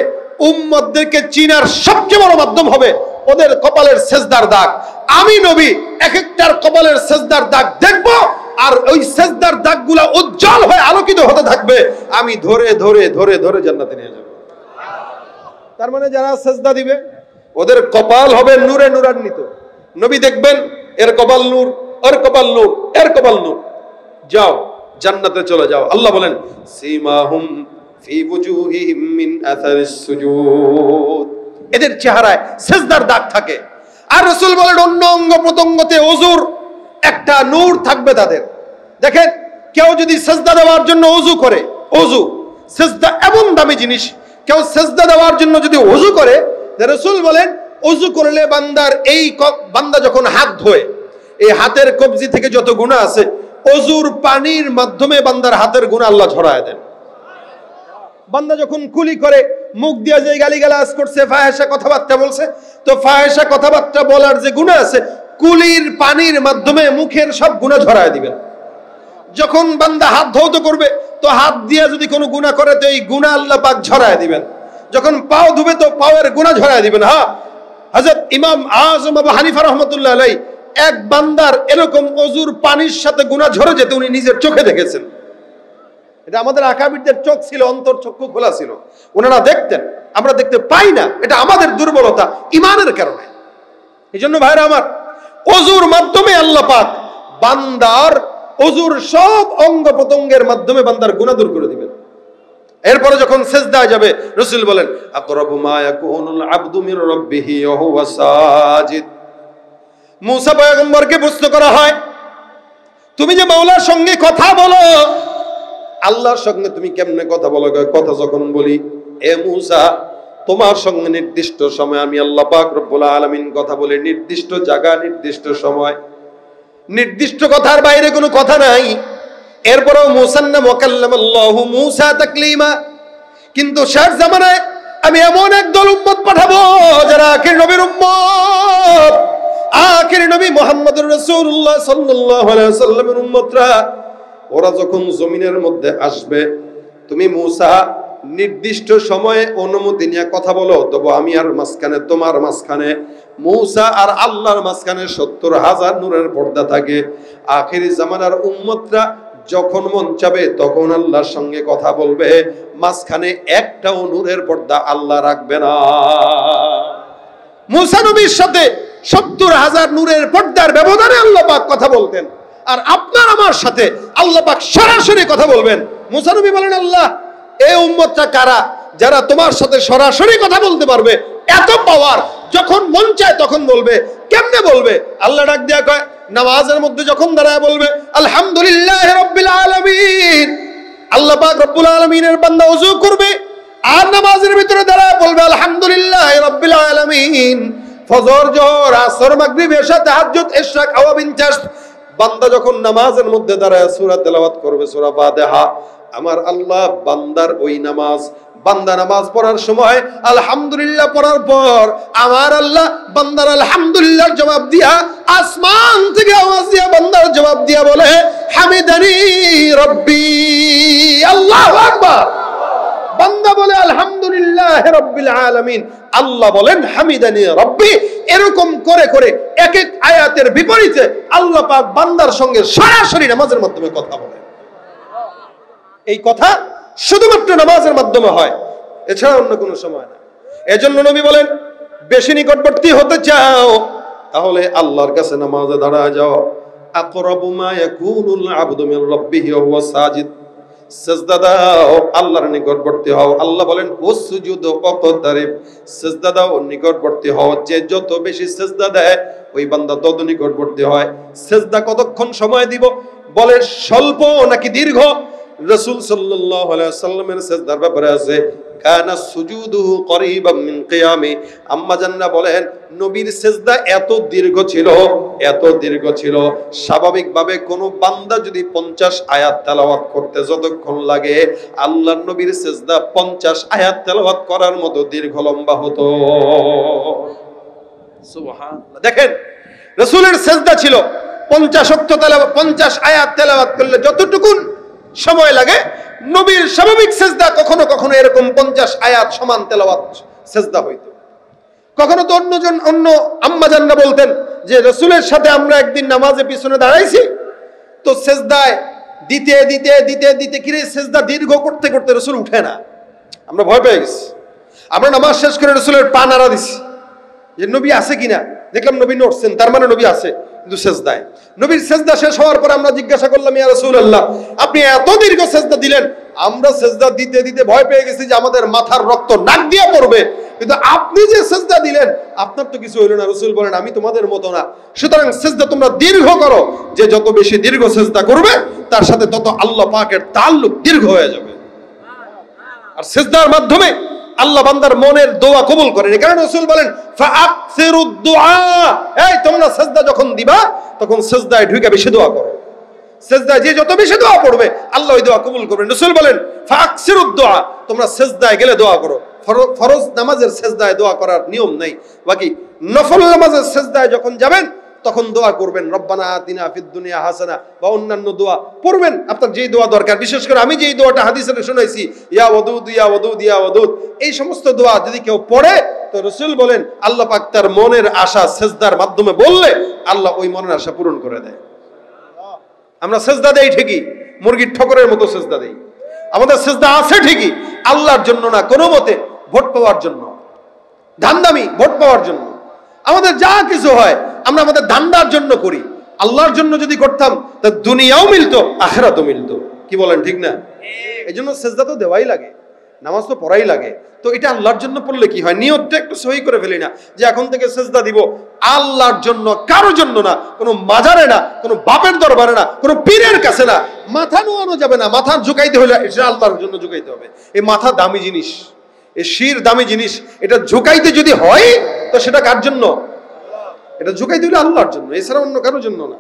উম্মতদেরকে চিনার সবচেয়ে বড় মাধ্যম হবে ওদের কপালের সেজদার দাগ। আমি নবী এক একটার কপালের সেজদার দাগ দেখব, আর ওই সেজদার দাগগুলা উজ্জ্বল হয়ে আলোকিত হতে থাকবে, আমি ধরে ধরে ধরে ধরে জান্নাতে নিয়ে যাব। তার মানে যারা সেজদা দিবে ওদের কপাল হবে নূরে নূরান্বিত। নবী দেখবেন এর কপাল নূর, ওর কপাল নূর, এর কপাল নূর, যাও জান্নাতে চলে যাও। আল্লাহ বলেন সীমাহুম ফি বুজুহিহিম মিন আসারিস সুজুদ, এদের চেহারায় সেজদার দাগ থাকে। আর রাসূল বলেন অন্য অঙ্গ প্রত্যঙ্গতে ওযুর একটা নূর থাকবে তাদের। দেখেন কেউ যদি সেজদা দেওয়ার জন্য ওযু করে, ওযু সেজদা এমন দামি জিনিস, কেউ সেজদা দেওয়ার জন্য যদি ওযু করে, রাসূল বলেন ওযু করলে বান্দার এই বান্দা যখন হাত ধোয়, এই হাতের কবজি থেকে যত গুনাহ আছে ওযুর পানির মাধ্যমে বান্দার হাতের গুনাহ আল্লাহ ঝরায় দেন। বান্দা যখন কুলি করে, মুখ দিয়ে যে গালিগালাজ করছে, ফাহেসা কথাবার্তা বলছে, তো ফাহেসা কথাবার্তা বলার যে গুনাহ আছে কুলির পানির মাধ্যমে মুখের সব গুনাহ ঝরায় দিবেন। যখন বান্দা হাত ধৌত করবে তো হাত দিয়ে যদি কোনো গুনাহ করে তো এই গুনাহ আল্লাহ পাক ঝরায় দিবেন। যখন পাও ধুবে তো পাওয়ের গুনাহ ঝরায় দিবেন। হ্যাঁ, হযরত ইমাম আযম আবু হানিফা রাহমাতুল্লাহ আলাইহি এক বান্দার এরকম ওযুর পানির সাথে গুনাহ ঝরে যেতে উনি নিজের চোখে দেখেছেন। এটা আমাদের আকাবিরদের চোখ ছিল, অন্তর চক্ষু খোলা ছিল, ওনারা দেখতেন, আমরা দেখতে পাই না। এটা আমাদের দুর্বলতা, ঈমানের কারণে। এইজন্য ভাইরা আমার, ওযুর মাধ্যমে আল্লাহ পাক বান্দার ওযুর সব অঙ্গ প্রত্যঙ্গের মাধ্যমে বান্দার গুনাহ দূর করে দিবেন। এরপরে যখন সিজদায় যাবে রাসূল বলেন আকরাবু মা ইয়াকুনুল আবদু মির রাব্বিহি ওয়া হুয়া সাজিদ। মুসা পয়গম্বরকে প্রশ্ন করা হয়, তুমি যে মাওলার সঙ্গে কথা বলো, আল্লাহর সঙ্গে তুমি কেমনে কথা বলো? কথা যখন বলি, এ মুসা, তোমার সঙ্গে নির্দিষ্ট সময় আমি আল্লাহ পাক রব্বুল আলামিন কথা বলি, নির্দিষ্ট জায়গা, নির্দিষ্ট সময়, নির্দিষ্ট কথার বাইরে কোনো কথা নাই। এরপরেও মুসান্না মুকাল্লামাল্লাহু মুসা তাকলিমা। কিন্তু শেষ জামানায় আমি এমন একদল উম্মত পাঠাবো যারা আখির নবীর উম্মত, আখির নবী মুহাম্মদুর রাসূলুল্লাহ সাল্লাল্লাহু আলাইহি ওয়াসাল্লামের উম্মতরা, ওরা যখন জমিনের মধ্যে আসবে, তুমি মুসা নির্দিষ্ট সময়ে অনুমতি নিয়ে কথা বলো, তবু আমি আর মাঝখানে, তোমার মাঝখানে, মুসা আর আল্লাহর মাঝখানে ৭০,০০০ নূরের পর্দা থাকে। আখিরি জামানার উম্মতরা যখন মন চাবে তখন আল্লাহর সঙ্গে কথা বলবে, মাঝখানে একটাও নূরের পর্দা আল্লাহ রাখবে না। মুসা নবীর সাথে ৭০,০০০ নূরের পর্দার ব্যবধানে আল্লাহ পাক কথা বলতেন, আর আপনার আমার সাথে আল্লাহ পাক সরাসরি কথা বলবেন। মুসা নবী বলেন, আল্লাহ, এই উম্মতটা কারা যারা তোমার সাথে সরাসরি কথা বলতে পারবে? এত পাওয়ার, যখন মন চায় তখন বলবে। কেমনে বলবে? আল্লাহ ডাক দেয়া কয়, নামাজের মধ্যে যখন দাঁড়ায় বলবে আলহামদুলিল্লাহ রাব্বিল আলামিন, আল্লাহ পাক রব্বুল আলামিনের বান্দা ওযু করবে আর নামাজের ভিতরে দাঁড়ায় বলবে আলহামদুলিল্লাহ রাব্বিল আলামিন। ফজর, জোহর, আসর, মাগরিব, এশা, তাহাজ্জুদ, ইশরাক, আওয়াবিন, চাষ, বান্দা যখন নামাজের মধ্যে দাঁড়ায় সূরা তেলাওয়াত করবে, সূরা ফাতিহা, আমার আল্লাহ বান্দার ওই নামাজ, বান্দা নামাজ পড়ার সময় আলহামদুলিল্লাহ পড়ার পর আমার আল্লাহ বান্দার আলহামদুলিল্লাহর জবাব দিয়া, আসমান থেকে আওয়াজ দিয়া বান্দার জবাব দিয়া বলে হামিদানি রব্বি, আল্লাহু আকবার। বান্দা বলে আলহামদুলিল্লাহ রাব্বিল আলামিন, আল্লাহ বলেন হামিদানি রব্বি। এরকম করে করে এক এক আয়াতের বিপরীতে আল্লাহ পাক বান্দার সঙ্গে সরাসরি নামাজের মাধ্যমে কথা বলে। এই কথা শুধুমাত্র নামাজের মাধ্যমে হয়, এছাড়া অন্য কোনো সময় না। এজন্য নবী বলেন, বেশি নিকটবর্তী হতে চাও তাহলে আল্লাহর কাছে নামাজে দাঁড়ায় যাও। আকরাবু মা ইয়াকুনুল আবদু মির রাব্বিহি ওয়া হুয়া সাজিদ। সিজদা দাও, আল্লাহর নিকটবর্তী হও। আল্লাহ বলেন উসজুদ ওয়াকতারিব, সিজদা দাও, নিকটবর্তী হও। যে যত বেশি সিজদা দেয় ওই বান্দা তত নিকটবর্তী হয়। সিজদা কতক্ষণ সময় দিব? বলে স্বল্প নাকি দীর্ঘ? রাসূল সাল্লাল্লাহু আলাইহি ওয়াসাল্লামের সিজদার ব্যাপারে আছে কানা সুজুদুহু করিবাম মিন কিয়ামি। আম্মা জান্নাহ বলেন নবীর সিজদা এত দীর্ঘ ছিল, এত দীর্ঘ ছিল, স্বাভাবিকভাবে কোন বান্দা যদি ৫০ আয়াত তেলাওয়াত করতে যতক্ষণ লাগে, আল্লাহর নবীর সিজদা ৫০ আয়াত তেলাওয়াত করার মতো দীর্ঘ লম্বা হতো। সুবহানাল্লাহ। দেখেন, রাসূলের সিজদা ছিল ৫০ ওয়াক্ত তেলাওয়াত, ৫০ আয়াত তেলাওয়াত করলে যতটুকু সময় লাগে, নবীর স্বাভাবিক সিজদা কখনো কখনো এরকম ৫০ আয়াত সমান তেলাওয়াত সিজদা হইতো। কখনো তো অন্য আম্মা জান্নাহ বলতেন যে রাসূলের সাথে আমরা একদিন নামাজে পিছনে দাঁড়াইছি, তো সিজদায় দিতে দিতে দিতে দিতে কিরে সিজদা দীর্ঘ করতে করতে রাসূল উঠে না, আমরা ভয় পেয়ে গেছি। আমরা নামাজ শেষ করে রাসূলের পা নাড়া দিছি যে নবী আছে কিনা, দেখলাম নবী নড়ছেন, তার মানে নবী আছে, কিন্তু সিজদায়। নবীর সিজদা শেষ হওয়ার পর আমরা জিজ্ঞাসা করলাম, ইয়া রাসূলুল্লাহ, আপনি এত দীর্ঘ সিজদা দিলেন, আমরা সিজদা দিতে দিতে ভয় পেয়ে গেছি যে আমাদের মাথার রক্ত নাক দিয়ে পড়বে, কিন্তু আপনি যে সিজদা দিলেন আপনার তো কিছু হইল না। রাসূল বলেন, আমি তোমাদের মতো না, সুতরাং সিজদা তোমরা দীর্ঘ করো। যে যত বেশি দীর্ঘ সিজদা করবে তার সাথে তত আল্লাহ পাকের তাআল্লুক দীর্ঘ হয়ে যাবে। আর সিজদার মাধ্যমে আল্লাহ বান্দার মনের দোয়া কবুল করেন। এই কারণে রাসূল বলেন ফাআকসিরুদ দুআ, এই তোমরা সিজদা যখন দিবা তখন সিজদায় ঢুকে বেশি দোয়া করো। সিজদায় যে যত বেশি দোয়া পড়বে আল্লাহ ওই দোয়া কবুল করবেন। রাসূল বলেন ফাআকসিরুদ দুআ, তোমরা সিজদায় গেলে দোয়া করো। ফরজ নামাজের সিজদায় দোয়া করার নিয়ম নাই, বাকি নফল নামাজের সিজদায় যখন যাবেন তখন দোয়া করবেন, রব্বানা আতিনা ফিদ দুনিয়া হাসানা বা অন্যান্য দোয়া পড়বেন আপনার যেই দোয়া দরকার। বিশেষ করে আমি যেই দোয়াটা হাদিসে শুনাইছি, ইয়া ওয়াদুদ ইয়া ওয়াদুদ ইয়া ওয়াদুদ, এই সমস্ত দোয়া যদি কেউ পড়ে তো রাসূল বলেন আল্লাহ পাক তার মনের আশা সিজদার মাধ্যমে বললে আল্লাহ ওই মনের আশা পূরণ করে দেয়। আমরা সিজদা দেই ঠিকই, মুরগির ঠোকরের মতো সিজদা দেই। আমাদের সিজদা আছে ঠিকই, আল্লাহর জন্য না, কোনো মতে ভোট পাওয়ার জন্য, ধান্দামি ভোট পাওয়ার জন্য। আমাদের যা কিছু হয় আমরা আমাদের ধান্দার জন্য করি। আল্লাহর জন্য যদি করতাম তা দুনিয়াও মিলতো, আখিরাতও মিলতো। কি বলেন, ঠিক না? এই জন্য সিজদা তো দেওয়াই লাগে। নামাজ তো পড়াই লাগে, তো এটা আল্লাহর জন্য পড়লে কি হয়, নিয়তটা একটু সহি করে ফেলি না যে এখন থেকে সেজদা দিব আল্লাহর জন্য, কারোর জন্য না, কোনো মাজারে না, কোনো বাপের দরবারে না, কোনো পীরের কাছে না। মাথা নোয়ানো যাবে না, মাথা ঝুঁকাইতে হলে এটা আল্লাহর জন্য ঝুঁকাইতে হবে। এই মাথা দামি জিনিস, এই শির দামি জিনিস, এটা ঝুঁকাইতে যদি হয় তো সেটা কার জন্য? এটা ঝুঁকাইতে হলে আল্লাহর জন্য, এছাড়া অন্য কারোর জন্য না।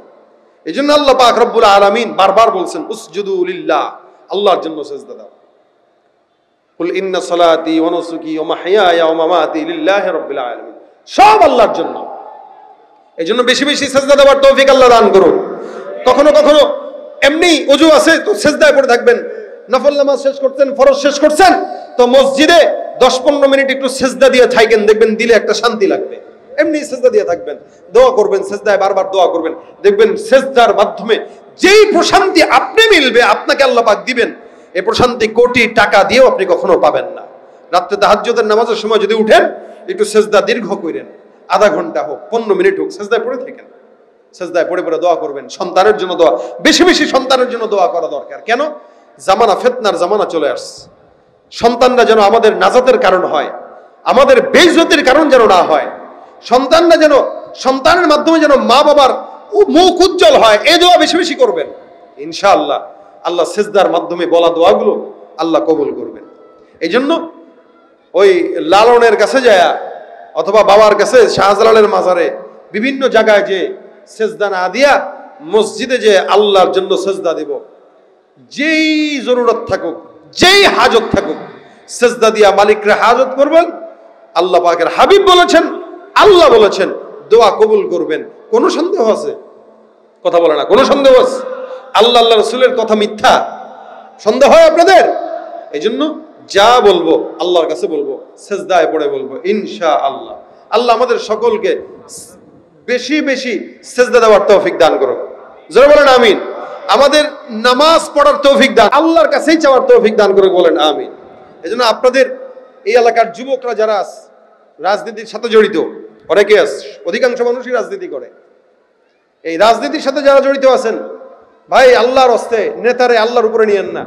এই জন্য আল্লাহ পাক রব্বুল আলামিন বারবার বলছেন উসজুদু লিল্লাহ, আল্লাহর জন্য সেজদা দাও। কুল ইন্না সালাতি ওয়া নুসুকি ওয়া মাহইয়ায়া ওয়া মামাতি লিল্লাহি রাব্বিল আলামিন, সব আল্লাহর জন্য। এই জন্য বেশি বেশি সেজদা দেওয়ার তৌফিক আল্লাহ দান করুন। কখনো কখনো এমনি ওযু আছে তো সেজদায় পড়ে থাকবেন, নফল নামাজ শেষ করছেন, ফরজ শেষ করছেন, তো মসজিদে 10-15 মিনিট একটু সেজদা দিয়ে থাকেন, দেখবেন দিলে একটা শান্তি লাগবে। এমনি সেজদা দিয়ে থাকবেন, দোয়া করবেন, সেজদায় বারবার দোয়া করবেন, দেখবেন সেজদার মাধ্যমে যেই প্রশান্তি আপনি মিলবে, আপনাকে আল্লাহ পাক দিবেন, এই প্রশান্তি কোটি টাকা দিয়েও আপনি কখনো পাবেন না। রাত্রে তাহাজ্জুদের নামাজের সময় যদি উঠেন, একটু সেজদা দীর্ঘ করেন, আধা ঘন্টা হোক, 15 মিনিট হোক, সেজদায় পড়ে থাকেন, সেজদায় পড়ে পড়ে দোয়া করবেন। সন্তানের জন্য দোয়া, বেশি বেশি সন্তানের জন্য দোয়া করা দরকার। কেন? জামানা, ফিতনার জামানা চলে আসছে। সন্তানরা যেন আমাদের নাজাতের কারণ হয়, আমাদের বেইজ্জতির কারণ যেন না হয়। সন্তানরা যেন, সন্তানের মাধ্যমে যেন মা বাবার মুখ উজ্জ্বল হয়, এই দোয়া বেশি বেশি করবেন। ইনশাআল্লাহ আল্লাহ সেজদার মাধ্যমে বলা দোয়াগুলো আল্লাহ কবুল করবেন। এই জন্য ওই লালনের কাছে যায় অথবা বাবার কাছে, শাহজালালের মাজারে, বিভিন্ন জায়গায় যে সেজদা না দিয়া মসজিদে যে আল্লাহর জন্য সেজদা দিব, যেই জরুরত থাকুক, যেই হাজত থাকুক, সেজদা দিয়া মালিকরা হাজত করবেন। আল্লাহ পাকের হাবিব বলেছেন, আল্লাহ বলেছেন দোয়া কবুল করবেন। কোনো সন্দেহ আছে? কথা বলে না, কোনো সন্দেহ আছে? আল্লাহ আল্লাহ রাসূলের কথা মিথ্যা? সন্দেহ হয় আপনাদের? এই জন্য যা বলবো আল্লাহর কাছে বলবো, সেজদায় পড়ে বলবো ইনশাআল্লাহ। আল্লাহ আমাদের সকলকে বেশি বেশি সেজদা দেওয়ার তৌফিক দান করুন। জোরে বলেন আমিন। আমাদের নামাজ পড়ার তৌফিক দান, আল্লাহর কাছেই চাওয়ার তৌফিক দান করুন, বলেন আমিন। এই জন্য আপনাদের এই এলাকার যুবকরা যারা আছে, রাজনীতির সাথে জড়িত, অনেকে আছে, অধিকাংশ মানুষই রাজনীতি করে, এই রাজনীতির সাথে যারা জড়িত আছেন, ভাই আল্লাহর হস্তে নেতারে আল্লাহর উপরে নিয়েন না।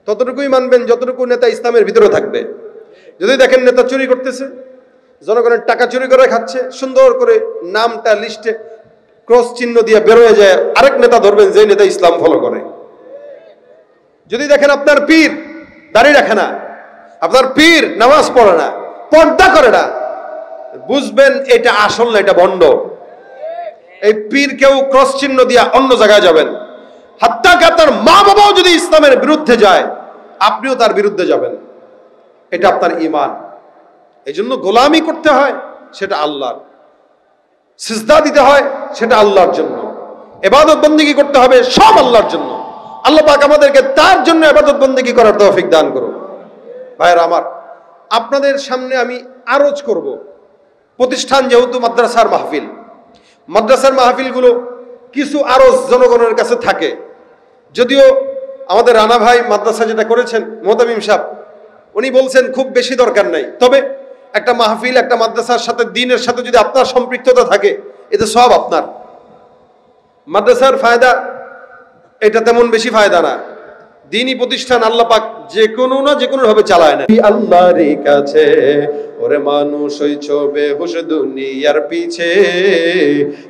ততটুকুই মানবেন যতটুকু নেতা ইসলামের ভিতরে থাকবে। যদি দেখেন নেতা চুরি করতেছে, জনগণের টাকা চুরি করে খাচ্ছে, সুন্দর করে নামটা লিস্টে ক্রস চিহ্ন দিয়ে বের হয়ে যায়, আরেক নেতা ধরবেন যে নেতা ইসলাম ফলো করে। যদি দেখেন আপনার পীর দাড়ি রাখে না, আপনার পীর নামাজ পড়ে না, পর্দা করে না, বুঝবেন এটা আসল না, এটা ভণ্ড। এই পীর কেউ ক্রস চিহ্ন দিয়ে অন্য জায়গায় যাবেন। হাত্তা আপনার মা বাবাও যদি ইসলামের বিরুদ্ধে যায়, আপনিও তার বিরুদ্ধে যাবেন। এটা আপনার ঈমান। এই জন্য গোলামি করতে হয়, সেটা আল্লাহর। সিজদা দিতে হয়, সেটা আল্লাহর জন্য। ইবাদত বন্দেগী করতে হবে, সব আল্লাহর জন্য। আল্লাহ পাক আমাদেরকে তার জন্য ইবাদত বন্দেগী করার তৌফিক দান করুন। ভাইরা আমার, আপনাদের সামনে আমি আরজ করব, প্রতিষ্ঠান যেহেতু মাদ্রাসার মাহফিল, মাদ্রাসার মাহফিলগুলো কিছু আরজ জনগণের কাছে থাকে। যদিও আমাদের রানা ভাই মাদ্রাসা যেটা করেছেন, মোহতামিম সাহেব, উনি বলছেন খুব বেশি দরকার নাই, তবে একটা মাহফিল, একটা মাদ্রাসার সাথে, দিনের সাথে যদি আপনার সম্পৃক্ততা থাকে, এতে সব আপনার। মাদ্রাসার ফায়দা এটা তেমন বেশি ফায়দা না। দ্বীনি প্রতিষ্ঠান আল্লাহ পাক যে কোনো না যে কোনো ভাবে চালায় না। আল্লাহর কাছে ওরে মানুষ হইছো বেহুশ দুনিয়ার পিছে,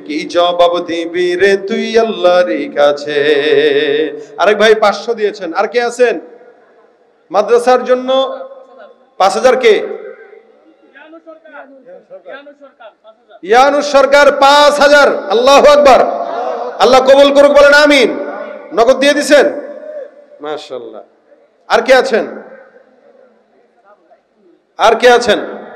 কি জবাব দিবি রে তুই আল্লাহর কাছে। আরেক ভাই 500 দিয়েছেন। আর কে আছেন মাদ্রাসার জন্য? 5000 কে? ইয়ানুস সরকার 5000। আল্লাহু আকবার। আল্লাহ কবুল করুক, বলেন আমিন। নগদ দিয়ে দিবেন? মাশাআল্লাহ। আর কে আছেন? আর কে আছেন?